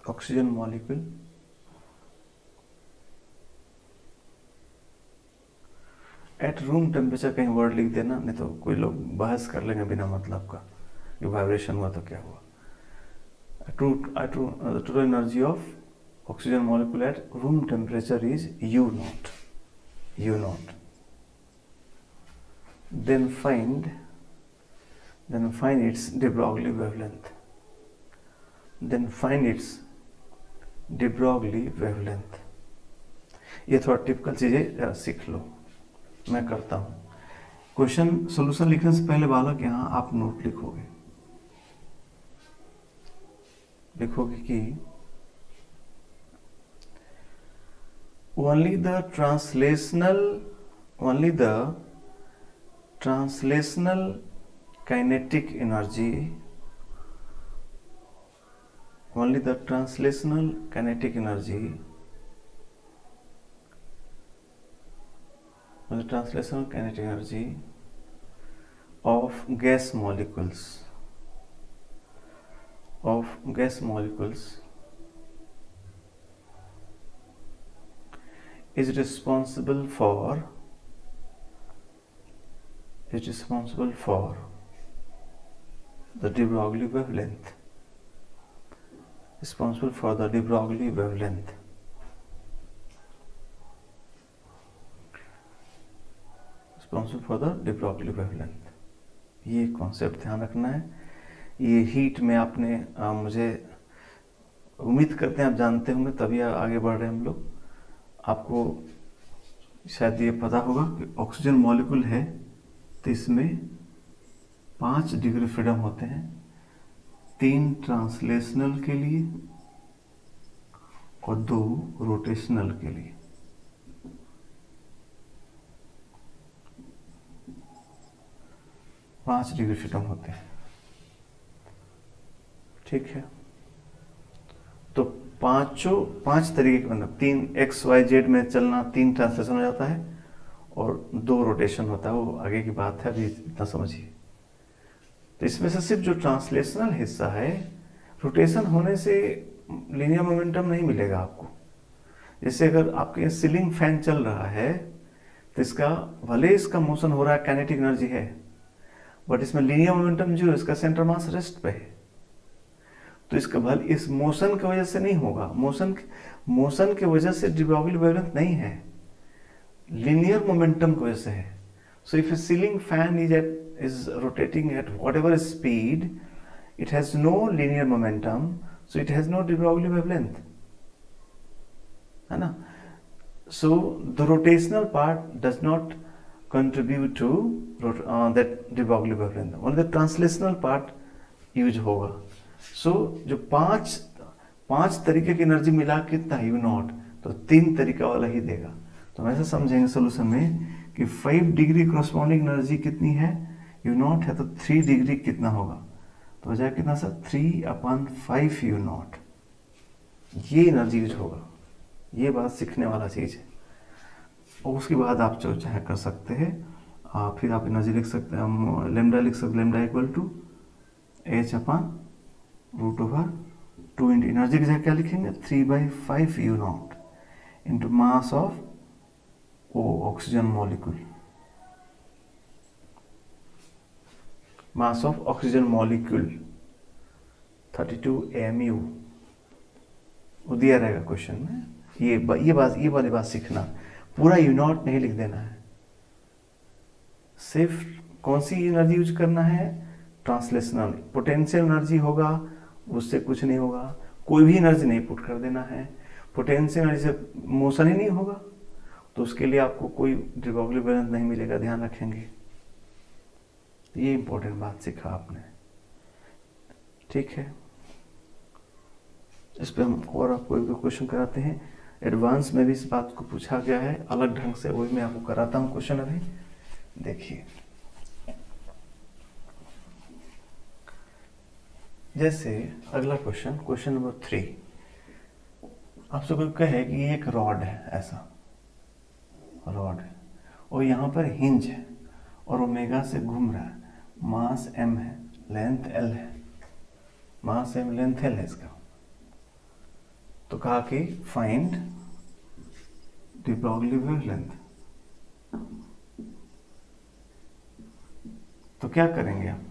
oxygen molecule at room temperature, कहीं वर्ड लिख देना, नहीं तो कोई लोग बहस कर लेंगे बिना मतलब का कि वाइब्रेशन हुआ तो क्या हुआ. Total energy of oxygen molecule at room temperature is U naught. Then find its de Broglie wavelength. ये थोड़ा टिपिकल चीजें जरा सीख लो, मैं करता हूँ. क्वेश्चन सोल्यूशन लिखने से पहले बालक यहाँ आप नोट लिखोगे कि only the translational kinetic energy of gas molecules is responsible for the de Broglie wavelength. ये कॉन्सेप्ट ध्यान रखना है. ये हीट में आपने मुझे उम्मीद करते हैं आप जानते होंगे, तभी आगे बढ़ रहे हैं हम लोग. आपको शायद ये पता होगा कि ऑक्सीजन मॉलिक्यूल है तो इसमें 5 डिग्री फ्रीडम होते हैं, 3 ट्रांसलेशनल के लिए और 2 रोटेशनल के लिए. पांच डिग्री फ्रीडम होते हैं. ठीक है, तो 5 तरीके के, मतलब 3 XYZ में चलना, 3 ट्रांसलेशन हो जाता है और 2 रोटेशन होता है. वो आगे की बात है, अभी इतना समझिए. तो इसमें से सिर्फ जो ट्रांसलेशनल हिस्सा है, रोटेशन होने से लीनियर मोमेंटम नहीं मिलेगा आपको. जैसे अगर आपके सीलिंग फैन चल रहा है तो इसका भले इसका मोशन हो रहा है, काइनेटिक एनर्जी है, बट इसमें लीनियर मोमेंटम जो है, इसका सेंटर मास रेस्ट पे है. तो इसका भले इस मोशन की वजह से नहीं होगा, मोशन की वजह से de Broglie wavelength नहीं है, लीनियर मोमेंटम की वजह से है. So if A ceiling fan is rotating at whatever speed, it has no linear momentum, so it has no de Broglie wavelength, है ना. So the rotational part does not contribute to that de Broglie wavelength. Only the translational part use होगा. सो जो पांच तरीके की energy मिला कितना U not, तो 3 तरीका वाला ही देगा. तो हम ऐसा समझेंगे सोल्यूशन में कि 5 डिग्री कॉरस्पॉन्डिंग एनर्जी कितनी है, U नॉट है, तो 3 डिग्री कितना होगा, तो हो जाएगा कितना सर, 3/5 U नॉट. ये एनर्जी यूज होगा. ये बात सीखने वाला चीज है. और उसके बाद आप जो चाहे कर सकते हैं. फिर आप एनर्जी लिख सकते हैं, हम लेमडा लिख सकते हैं, lambda equal to H/√2 into energy की जगह क्या लिखेंगे, 3/5 U not into mass of oxygen molecule. Mass of oxygen molecule 32 mu वो दिया रहेगा क्वेश्चन में. ये वाली बात सीखना, पूरा U नॉट नहीं लिख देना है. सिर्फ कौन सी एनर्जी यूज करना है, ट्रांसलेशनल. पोटेंशियल एनर्जी होगा, उससे कुछ नहीं होगा, कोई भी एनर्जी नहीं पुट कर देना है. पोटेंशियल एनर्जी से मोशन ही नहीं होगा, तो उसके लिए आपको कोई de Broglie wavelength नहीं मिलेगा, ध्यान रखेंगे. ये इंपॉर्टेंट बात सीखा आपने. ठीक है, इस पे हम और आपको एक क्वेश्चन कराते हैं. एडवांस में भी इस बात को पूछा गया है अलग ढंग से, वही मैं आपको कराता हूँ क्वेश्चन. अभी देखिए, जैसे अगला क्वेश्चन, क्वेश्चन नंबर 3, आपसे कोई कहे कि ये एक रॉड है, ऐसा रॉड है और यहाँ पर हिंज है और ओमेगा से घूम रहा है, मास m है, लेंथ l है, मास m लेंथ l है इसका। तो कहा कि फाइंड द ब्रॉगली वेवलेंथ। तो क्या करेंगे आप?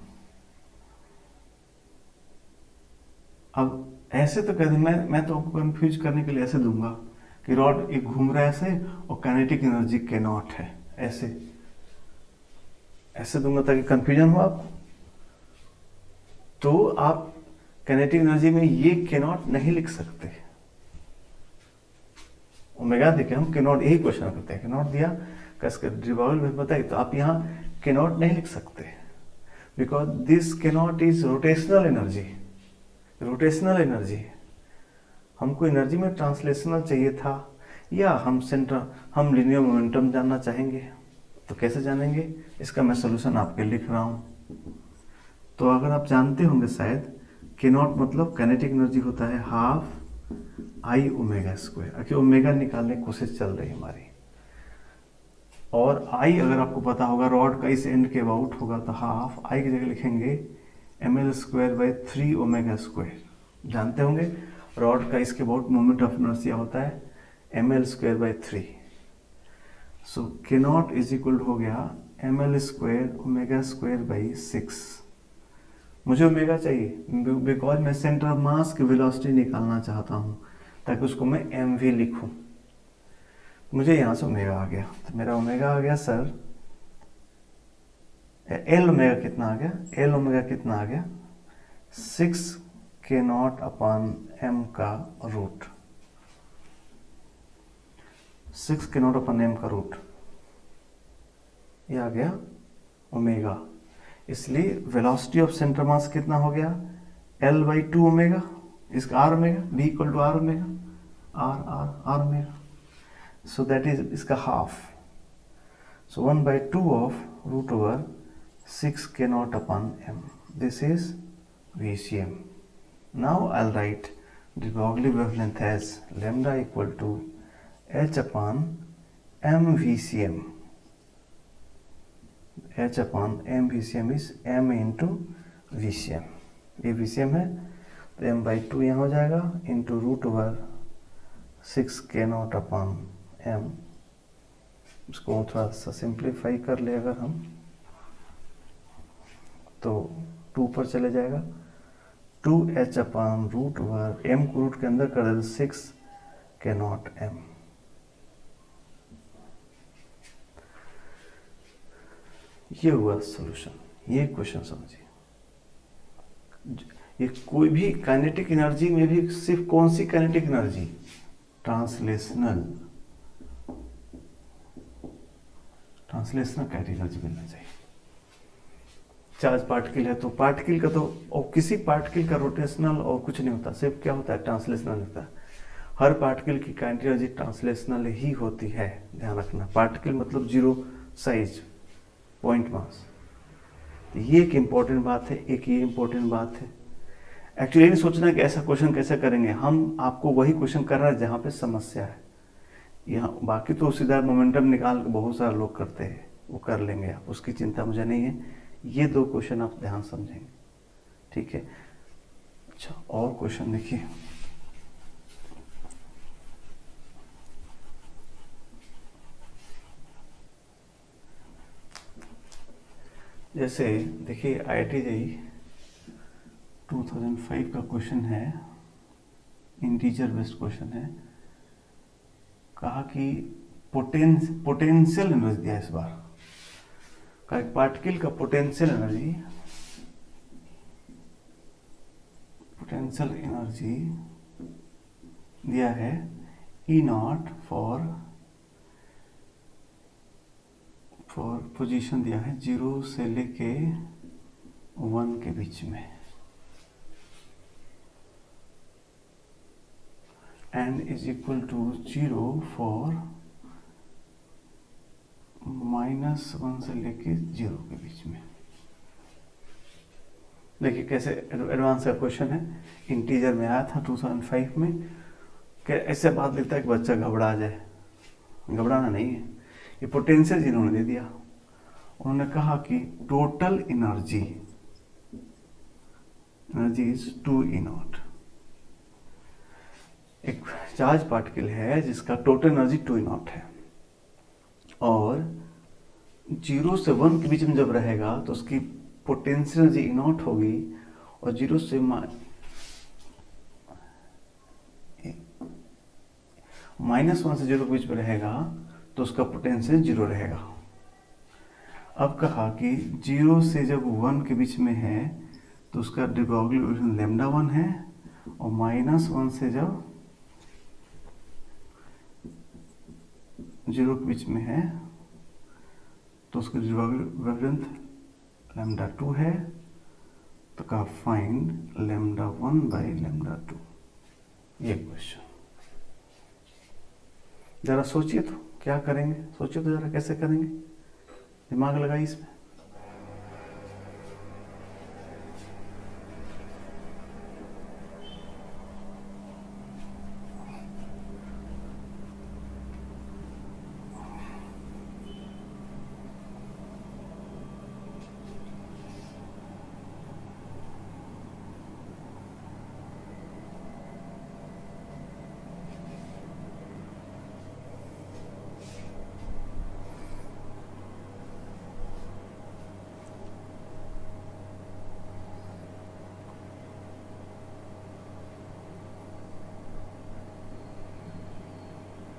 अब ऐसे तो कहते मैं तो आपको कंफ्यूज करने के लिए ऐसे दूंगा कि रॉड एक घूम रहा है ऐसे और काइनेटिक एनर्जी के नॉट है, ऐसे ऐसे दूंगा ताकि कंफ्यूजन हो आपको। तो आप काइनेटिक एनर्जी में ये के नॉट नहीं लिख सकते। ओमेगा देखे हम के नॉट, यही क्वेश्चन करते हैं, के नॉट दिया कसकर डिबॉल में बताइए, तो आप यहाँ के नॉट नहीं लिख सकते बिकॉज दिस के not is rotational energy. Rotational energy, हमको एनर्जी में ट्रांसलेशनल चाहिए था, या हम लिनियर मोमेंटम जानना चाहेंगे। तो कैसे जानेंगे इसका मैं सोल्यूशन आपके लिख रहा हूं। तो अगर आप जानते होंगे शायद, के नॉट मतलब काइनेटिक एनर्जी होता है हाफ आई ओमेगा स्क्वायर। आखिर ओमेगा निकालने की कोशिश चल रही है हमारी, और आई अगर आपको पता होगा रॉड का इस एंड के अबाउट होगा, तो हाफ आई की जगह लिखेंगे ml square by 3 omega square. जानते होंगे रॉड का इसके अबाउट मोमेंट ऑफ इनर्शिया होता है ml स्क्वायर बाई 3। सो के नॉट इज इक्वल हो गया ml square omega square by 6। मुझे ओमेगा चाहिए बिकॉज मैं सेंटर ऑफ मास की वेलोसिटी निकालना चाहता हूं, ताकि उसको मैं mv लिखूं। मुझे यहां से ओमेगा आ गया, तो मेरा ओमेगा आ गया सर, एल ओमेगा कितना आ गया? एल ओमेगा कितना आ गया? 6 के नॉट अपॉन m का रूट, 6 के नॉट अपॉन m का रूट, ये आ गया ओमेगा। इसलिए वेलोसिटी ऑफ सेंटर मास कितना हो गया? L बाई 2 ओमेगा, इसका r omega, v equal to r omega, r omega. So that is इसका half, so 1 by 2 of root over 6 k naught upon m. This is VCM. Now I'll write the Broglie wavelength as lambda equal to h upon m VCM. h upon m VCM is m into VCM. ये VCM है तो m by 2 यहाँ हो जाएगा into root over 6 k naught upon m। इसको थोड़ा सा simplify कर ले अगर हम, तो 2 पर चले जाएगा, 2h upon root over m को रूट के अंदर कर दे 6 के नॉट m। ये हुआ सॉल्यूशन। ये क्वेश्चन समझिए, ये कोई भी काइनेटिक एनर्जी में भी सिर्फ कौन सी kinetic energy? Translational kinetic energy मिलना चाहिए। चार्ज पार्टिकल है तो पार्टिकल का तो, और किसी पार्टिकल का रोटेशनल और कुछ नहीं होता, सिर्फ क्या होता है? ट्रांसलेशनल होता है। हर पार्टिकल की काइनेटिक एनर्जी ट्रांसलेशनल ही होती है, ध्यान रखना। पार्टिकल मतलब जीरो साइज, पॉइंट मास। तो ये एक इंपॉर्टेंट बात है, एक ये इंपॉर्टेंट बात है। एक्चुअली नहीं सोचना कि ऐसा क्वेश्चन कैसे करेंगे, हम आपको वही क्वेश्चन कर रहे हैं जहाँ पे समस्या है। यहाँ बाकी तो सीधा मोमेंटम निकाल के बहुत सारे लोग करते हैं, वो कर लेंगे आप, उसकी चिंता मुझे नहीं है। ये 2 क्वेश्चन आप ध्यान समझेंगे, ठीक है। अच्छा, और क्वेश्चन देखिए, जैसे देखिए IIT JEE 2005 का क्वेश्चन है, इंटीजर बेस्ड क्वेश्चन है। कहा कि पोटेंशियल एनर्जी दिया इस बार, का एक पार्टिकल का पोटेंशियल एनर्जी दिया है E नॉट फॉर पोजीशन दिया है 0 से लेके 1 के बीच में, n is equal to 0 for -1 से लेके 0 के बीच में। देखिए कैसे एडवांस का क्वेश्चन है, इंटीजर में आया था 2005 में। क्या ऐसे बात लिखता है कि बच्चा घबरा जाए, घबराना नहीं है। ये पोटेंशियल जिन्होंने दे दिया, उन्होंने कहा कि टोटल एनर्जी इज 2E0। एक चार्ज पार्टिकल है जिसका टोटल एनर्जी 2E0 है, और 0 से 1 के बीच में जब रहेगा तो उसकी पोटेंशियल एनर्जी E0 होगी, और 0 से -1 से 0 के बीच में रहेगा तो उसका पोटेंशियल 0 रहेगा। अब कहा कि 0 से जब 1 के बीच में है तो उसका de Broglie equation λ1 है, और -1 से जब 0 के बीच में है तो उसका de Broglie wavelength λ2 है। तो कहा फाइंड λ1/λ2। ये क्वेश्चन जरा सोचिए तो क्या करेंगे, सोचिए तो जरा कैसे करेंगे, दिमाग लगाइए इसमें।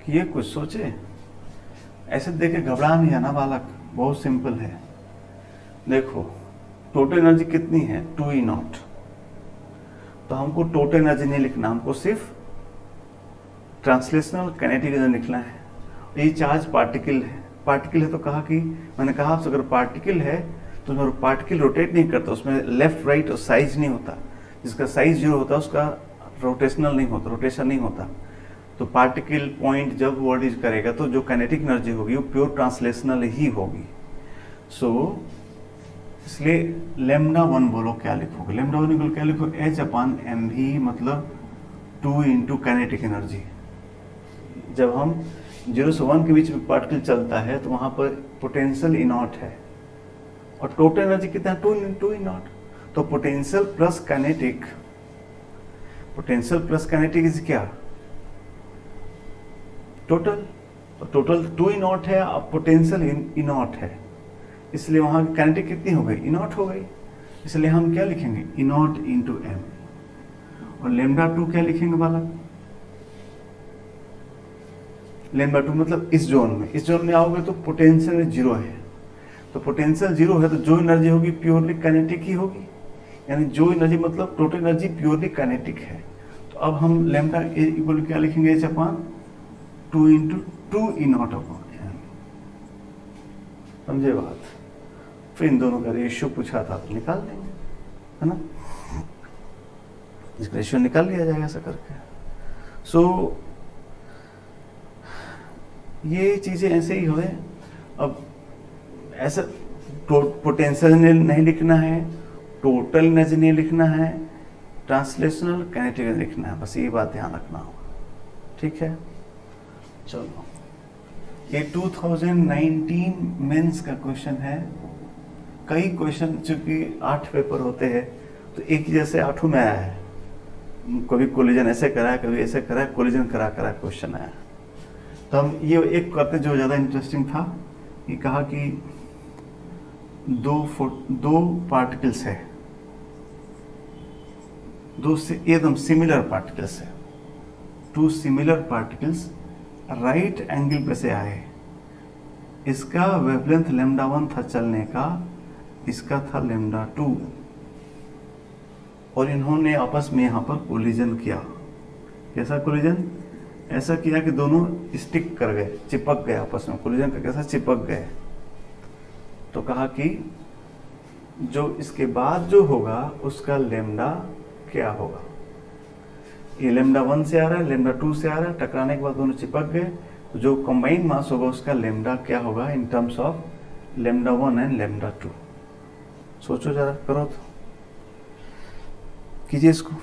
ये कुछ सोचे, ऐसे देखे घबरा नहीं जाना बालक, बहुत सिंपल है। देखो टोटल एनर्जी कितनी है 2E0, तो हमको टोटल एनर्जी नहीं लिखना, हमको सिर्फ ट्रांसलेशनल काइनेटिक एनर्जी लिखना है। ये चार्ज पार्टिकल है, पार्टिकल है तो कहा कि मैंने कहा आपसे अगर पार्टिकल है तो पार्टिकल रोटेट नहीं करता, उसमें लेफ्ट राइट और साइज नहीं होता। जिसका साइज 0 होता है उसका रोटेशनल नहीं होता, रोटेशन नहीं होता। तो पार्टिकल पॉइंट जब वर्ड करेगा तो जो काइनेटिक एनर्जी होगी वो प्योर ट्रांसलेशनल ही होगी। सो इसलिए λ1 बोलो क्या लिखोगे, λ1 बोलो क्या लिखो, H/mv मतलब 2 इंटू काइनेटिक एनर्जी। जब हम 0 से 1 के बीच में पार्टिकल चलता है तो वहां पर पोटेंशियल E0 है, और टोटल एनर्जी कितना है 2E0। तो potential plus kinetic, potential plus kinetic is क्या, टोटल। तो टोटल 2E0 है, अब पोटेंशियल E0 है, इसलिए वहां काइनेटिक कितनी हो गई, E0 हो गई। इसलिए हम क्या लिखेंगे E0 इंटू m, और λ2 क्या लिखेंगे बालक, λ2 मतलब इस जोन में, इस जोन में आओगे तो पोटेंशियल 0 है, तो पोटेंशियल 0 है तो जो एनर्जी होगी प्योरली काइनेटिक ही होगी, यानी जो एनर्जी मतलब टोटल एनर्जी प्योरली काइनेटिक है। तो अब हम लैम्डा इक्वल क्या लिखेंगे, H/2 इंटू 2E0/m। समझे बात। फिर इन दोनों का रेशियो पूछा था तो निकाल देंगे, है ना, इसका रेशियो निकाल लिया जाएगा ऐसा करके। सो ये चीजें ऐसे ही हुए। अब ऐसा पोटेंशियल नहीं लिखना है, टोटल एनर्जी नहीं लिखना है, ट्रांसलेशनल काइनेटिक लिखना है, बस ये बात ध्यान रखना होगा, ठीक है। चलो ये 2019 मेंस का क्वेश्चन है। कई क्वेश्चन चूंकि 8 पेपर होते हैं तो एक जैसे 8 में आया है, कभी कोलिजन ऐसे कराया, कभी ऐसे कराया, कोलिजन करा करा क्वेश्चन आया। तो हम ये एक करते जो ज़्यादा इंटरेस्टिंग था, ये कहा कि दो पार्टिकल्स है, दो से एकदम सिमिलर पार्टिकल्स है, 2 सिमिलर पार्टिकल्स राइट एंगल पे से आए। इसका वेवलेंथ λ1 था चलने का, इसका था λ2, और इन्होंने आपस में यहाँ पर कोलिजन किया। कैसा कोलिजन, ऐसा किया कि दोनों स्टिक कर गए, चिपक गए आपस में, कोलिजन का कैसा चिपक गए। तो कहा कि जो इसके बाद जो होगा उसका लैम्डा क्या होगा, ये λ1 से आ रहा है, λ2 से आ रहा है, टकराने के बाद दोनों चिपक गए, तो जो कंबाइंड मास होगा उसका लैम्डा क्या होगा इन टर्म्स ऑफ λ1 एंड λ2। सोचो जरा, करो तो। कीजिए इसको।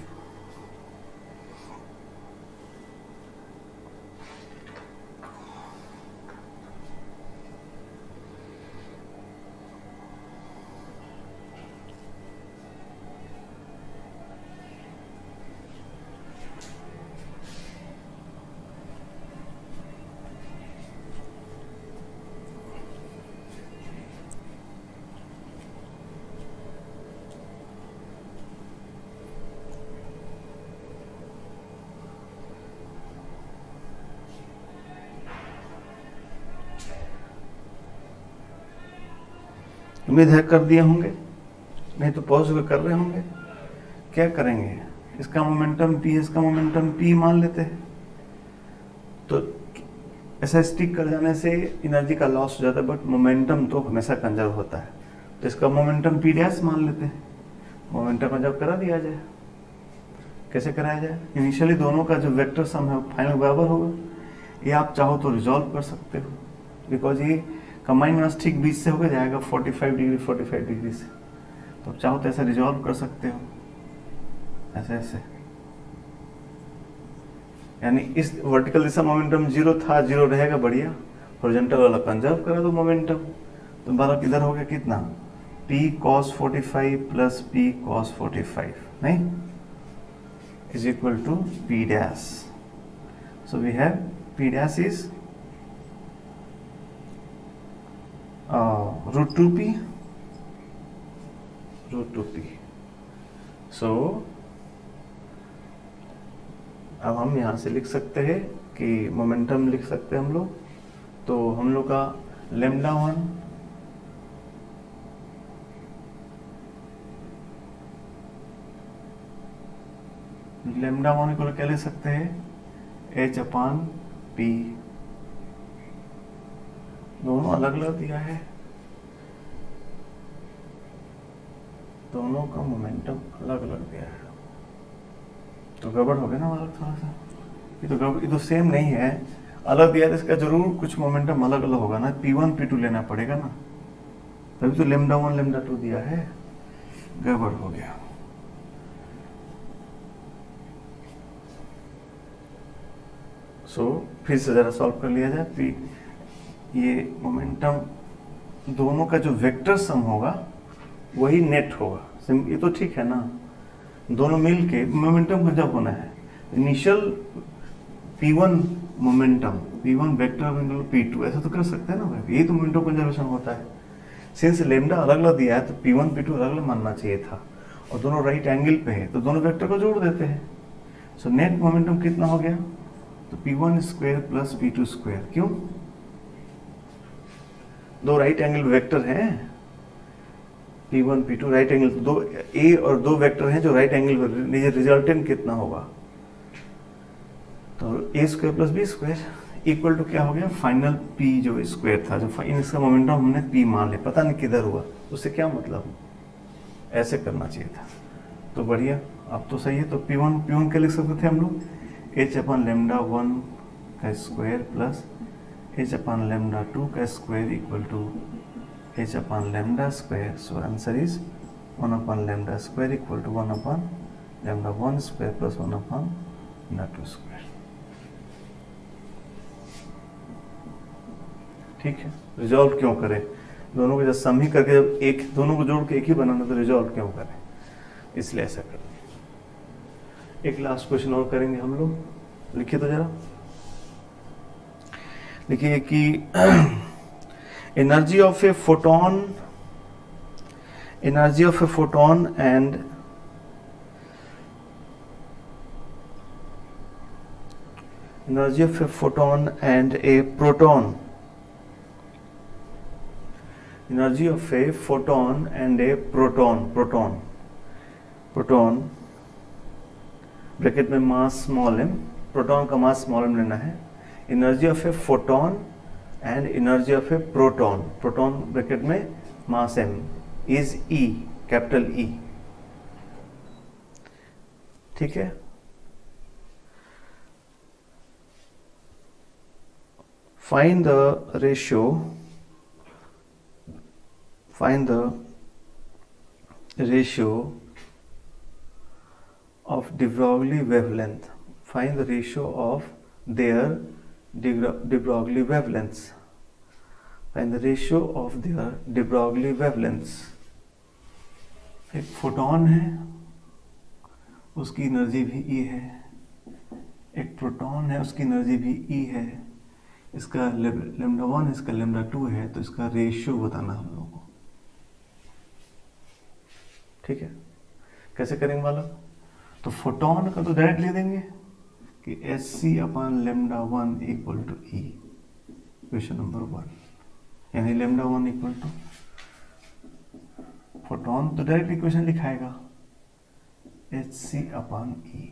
उम्मीद है कर दिए होंगे, नहीं तो पॉज कर रहे होंगे। क्या करेंगे, इसका मोमेंटम p, इसका मोमेंटम p मान लेते हैं, तो ऐसा स्टिक कर जाने से एनर्जी का लॉस हो जाता है, बट मोमेंटम तो हमेशा कंजर्व होता है। तो इसका मोमेंटम p डैश मान लेते हैं। मोमेंटम कंजर्व करा दिया जाए। कैसे कराया जाए, इनिशियली दोनों का जो वेक्टर सम है फाइनल बराबर होगा। ये आप चाहो तो रिजॉल्व कर सकते हो, बिकॉज ये कंबाइन मास ठीक बीच से होकर जाएगा 45 डिग्री 45 डिग्री से, तो आप चाहो तो ऐसे रिजॉल्व कर सकते हो, ऐसे ऐसे। यानी इस वर्टिकल दिशा मोमेंटम जीरो था, जीरो रहेगा, बढ़िया। हॉरिजॉन्टल वाला कंजर्व करा दो मोमेंटम, तो बारह किधर हो गया कितना, p cos 45 plus p cos 45, नहीं, is equal to p dash. So we have p dash is root 2p, root 2p. So अब हम यहाँ से लिख सकते हैं कि मोमेंटम लिख सकते हैं हम लोग, तो हम लोग का लेमडा वन को क्या ले सकते हैं, h अपान p, दोनों अलग अलग दिया है, दोनों का मोमेंटम अलग अलग दिया है, तो गड़बड़ हो गया ना अलग थोड़ा सा। ये तो सेम नहीं है, अलग दिया है, इसका जरूर कुछ मोमेंटम अलग अलग होगा ना, p1 p2 लेना पड़ेगा ना, तभी तो लेमडा वन लेमडा टू दिया है, गड़बड़ हो गया। फिर से जरा सॉल्व कर लिया जाए। p, ये मोमेंटम दोनों का जो वेक्टर सम होगा वही नेट होगा, ये तो ठीक है ना, दोनों मिल के मोमेंटम का जब होना है, initial p1 momentum, p1 vector p2, ऐसा तो कर सकते हैं ना भाई, यही तो मोमेंटम कंजर्वेशन होता है। सिंस लेमडा अलग अलग दिया है तो p1 p2 अलग अलग मानना चाहिए था, और दोनों राइट एंगल पे है, तो दोनों वेक्टर को जोड़ देते हैं। सो नेट मोमेंटम कितना हो गया, तो p1 square plus p2 square, क्यों, दो राइट एंगल वेक्टर हैं, p1 p2 राइट एंगल, दो a और दो वेक्टर हैं जो राइट एंगल, रिजल्टेंट कितना होगा, तो a square plus b square equal to क्या हो गया, फाइनल p जो स्क्वायर था, जो इसका मोमेंटम हमने p मान लिया, पता नहीं किधर हुआ, उससे क्या मतलब, ऐसे करना चाहिए था। तो बढ़िया, अब तो सही है। तो p1 क्या लिख सकते थे हम लोग, h अपन लेमडा वन का square plus h upon lambda two का square equal to h upon lambda square. So answer is 1 upon lambda square equal to 1 upon lambda one square plus 1 upon lambda two square. ठीक है, resolve क्यों करें, दोनों को जब सम ही करके, जब एक दोनों को जोड़ के एक ही बनाना, तो रिजॉल्व क्यों करें, इसलिए ऐसा कर। एक लास्ट क्वेश्चन और करेंगे हम लोग, लिखिए तो जरा, लिखिए कि energy of a photon and energy of a photon and a proton, energy of a photon and a proton bracket में मास स्मॉल m, प्रोटॉन का मास स्मॉल m लेना है, energy of a photon and energy of A proton bracket में मास m is E, capital E, ठीक है। Find the ratio of de Broglie wavelength. Find the ratio of their de Broglie wavelengths. Find the ratio of their de Broglie wavelengths. एक photon है, उसकी energy भी E है. एक proton है, उसकी एनर्जी भी E है. इसका लैम्डा 1, इसका लैम्डा 2 है, तो इसका रेशियो बताना हम लोगों को. ठीक है, कैसे करेंगे मालूम? तो फोटॉन का तो डायरेक्ट ले देंगे कि Hc upon lambda 1 equal to E, equation number 1. यानी लैम्डा 1 इक्वल टू, फोटॉन तो डायरेक्ट इक्वेशन लिखाएगा Hc अपॉन E.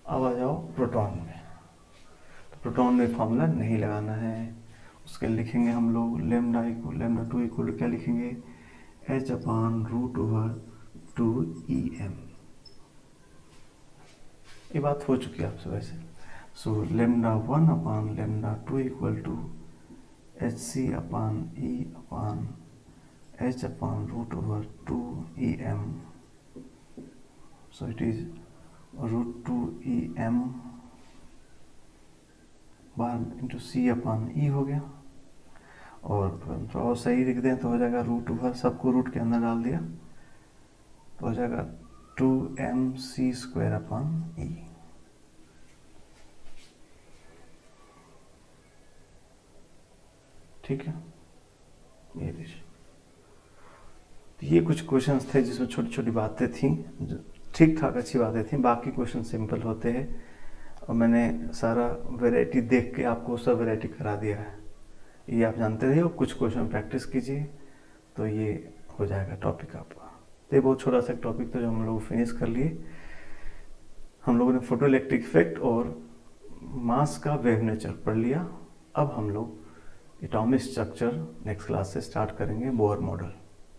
अब आ जाओ प्रोटॉन में. तो प्रोटॉन में फॉर्मूला नहीं लगाना है, उसके लिखेंगे हम लोग लैम्डा 2 इक्वल टू क्या लिखेंगे, H upon root over 2em. ये बात हो चुकी है आपसे वैसे. So lambda 1 upon lambda 2 equal to Hc upon E upon H upon root over 2em. So it is root 2em बार इंटू C अपॉन E हो गया. और थोड़ा और सही लिख दें तो हो जाएगा रूट ओवर, सबको रूट के अंदर डाल दिया तो हो जाएगा 2mc² अपॉन E. ठीक है, ये देखिए. तो ये कुछ क्वेश्चंस थे जिसमें छोटी छोटी बातें थी, जो ठीक ठाक अच्छी बातें थी. बाकी क्वेश्चन सिंपल होते हैं और मैंने सारा वैरायटी देख के आपको सब वैरायटी करा दिया है. ये आप जानते रहिए और कुछ क्वेश्चन प्रैक्टिस कीजिए तो ये हो जाएगा टॉपिक आपका. तो ये बहुत छोटा सा टॉपिक था जो हम लोग फिनिश कर लिए. हम लोगों ने फोटो इलेक्ट्रिक इफेक्ट और मास का वेव नेचर पढ़ लिया. अब हम लोग एटॉमिक स्ट्रक्चर नेक्स्ट क्लास से स्टार्ट करेंगे, बोर मॉडल.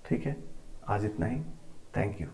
ठीक है, आज इतना ही. Thank you.